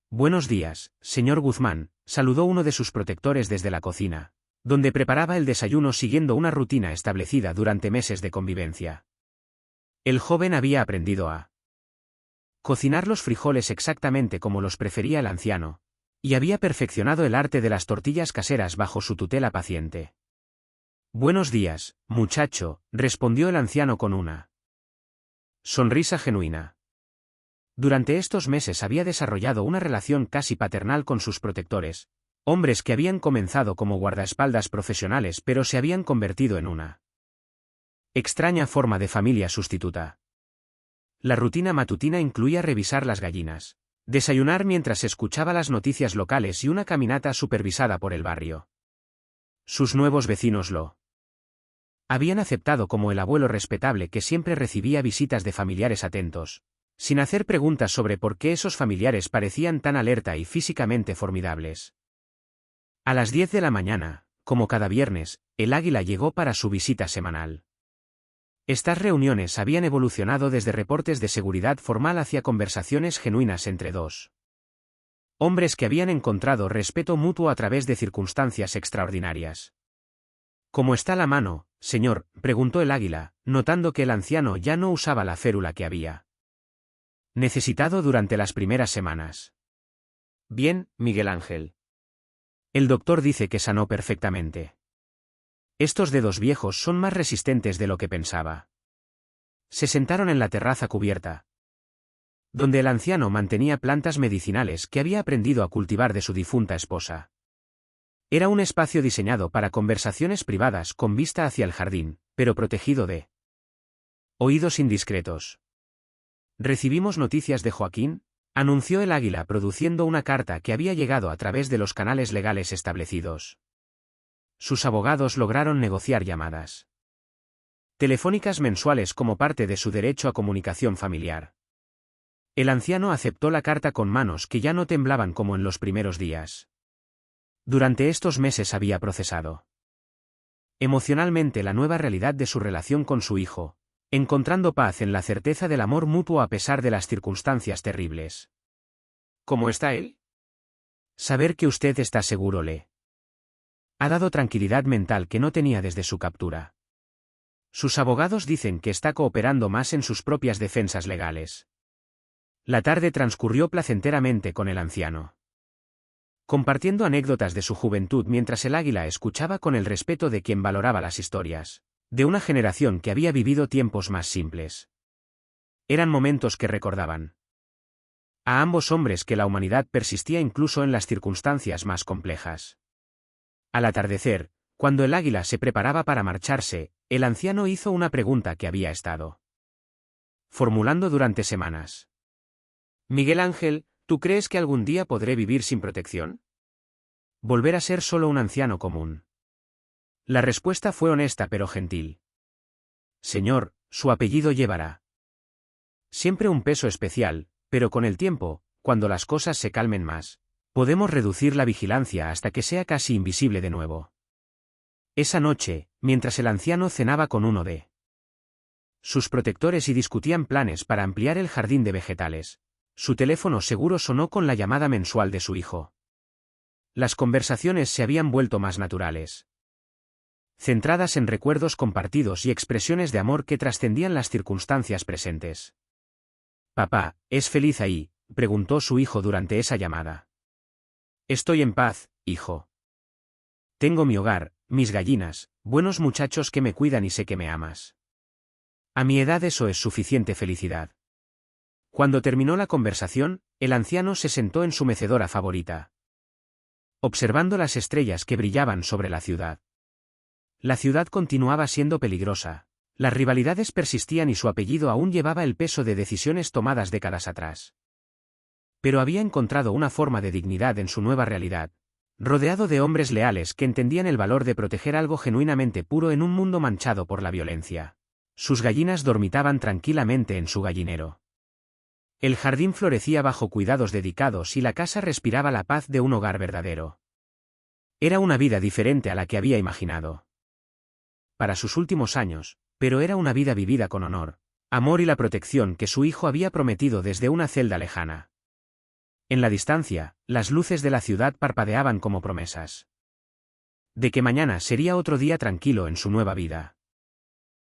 Buenos días, señor Guzmán, saludó uno de sus protectores desde la cocina, donde preparaba el desayuno siguiendo una rutina establecida durante meses de convivencia. El joven había aprendido a cocinar los frijoles exactamente como los prefería el anciano, y había perfeccionado el arte de las tortillas caseras bajo su tutela paciente. Buenos días, muchacho, respondió el anciano con una sonrisa genuina. Durante estos meses había desarrollado una relación casi paternal con sus protectores, hombres que habían comenzado como guardaespaldas profesionales pero se habían convertido en una extraña forma de familia sustituta. La rutina matutina incluía revisar las gallinas, desayunar mientras escuchaba las noticias locales y una caminata supervisada por el barrio. Sus nuevos vecinos lo habían aceptado como el abuelo respetable que siempre recibía visitas de familiares atentos, sin hacer preguntas sobre por qué esos familiares parecían tan alerta y físicamente formidables. A las 10 de la mañana, como cada viernes, el águila llegó para su visita semanal. Estas reuniones habían evolucionado desde reportes de seguridad formal hacia conversaciones genuinas entre dos hombres que habían encontrado respeto mutuo a través de circunstancias extraordinarias. ¿Cómo está la mano, señor?, preguntó el águila, notando que el anciano ya no usaba la férula que había necesitado durante las primeras semanas. Bien, Miguel Ángel. El doctor dice que sanó perfectamente. Estos dedos viejos son más resistentes de lo que pensaba. Se sentaron en la terraza cubierta, donde el anciano mantenía plantas medicinales que había aprendido a cultivar de su difunta esposa. Era un espacio diseñado para conversaciones privadas con vista hacia el jardín, pero protegido de oídos indiscretos. Recibimos noticias de Joaquín, anunció el águila produciendo una carta que había llegado a través de los canales legales establecidos. Sus abogados lograron negociar llamadas telefónicas mensuales como parte de su derecho a comunicación familiar. El anciano aceptó la carta con manos que ya no temblaban como en los primeros días. Durante estos meses había procesado emocionalmente la nueva realidad de su relación con su hijo, encontrando paz en la certeza del amor mutuo a pesar de las circunstancias terribles. ¿Cómo está él? Saber que usted está seguro le ha dado tranquilidad mental que no tenía desde su captura. Sus abogados dicen que está cooperando más en sus propias defensas legales. La tarde transcurrió placenteramente con el anciano, compartiendo anécdotas de su juventud mientras el águila escuchaba con el respeto de quien valoraba las historias de una generación que había vivido tiempos más simples. Eran momentos que recordaban a ambos hombres que la humanidad persistía incluso en las circunstancias más complejas. Al atardecer, cuando el águila se preparaba para marcharse, el anciano hizo una pregunta que había estado formulando durante semanas. Miguel Ángel, ¿tú crees que algún día podré vivir sin protección? Volver a ser solo un anciano común. La respuesta fue honesta pero gentil. Señor, su apellido llevará siempre un peso especial, pero con el tiempo, cuando las cosas se calmen más, podemos reducir la vigilancia hasta que sea casi invisible de nuevo. Esa noche, mientras el anciano cenaba con uno de sus protectores y discutían planes para ampliar el jardín de vegetales, su teléfono seguro sonó con la llamada mensual de su hijo. Las conversaciones se habían vuelto más naturales, centradas en recuerdos compartidos y expresiones de amor que trascendían las circunstancias presentes. «Papá, ¿es feliz ahí?», preguntó su hijo durante esa llamada. «Estoy en paz, hijo. Tengo mi hogar, mis gallinas, buenos muchachos que me cuidan y sé que me amas. A mi edad eso es suficiente felicidad». Cuando terminó la conversación, el anciano se sentó en su mecedora favorita, observando las estrellas que brillaban sobre la ciudad. La ciudad continuaba siendo peligrosa, las rivalidades persistían y su apellido aún llevaba el peso de decisiones tomadas décadas atrás. Pero había encontrado una forma de dignidad en su nueva realidad, rodeado de hombres leales que entendían el valor de proteger algo genuinamente puro en un mundo manchado por la violencia. Sus gallinas dormitaban tranquilamente en su gallinero. El jardín florecía bajo cuidados dedicados y la casa respiraba la paz de un hogar verdadero. Era una vida diferente a la que había imaginado para sus últimos años, pero era una vida vivida con honor, amor y la protección que su hijo había prometido desde una celda lejana. En la distancia, las luces de la ciudad parpadeaban como promesas de que mañana sería otro día tranquilo en su nueva vida.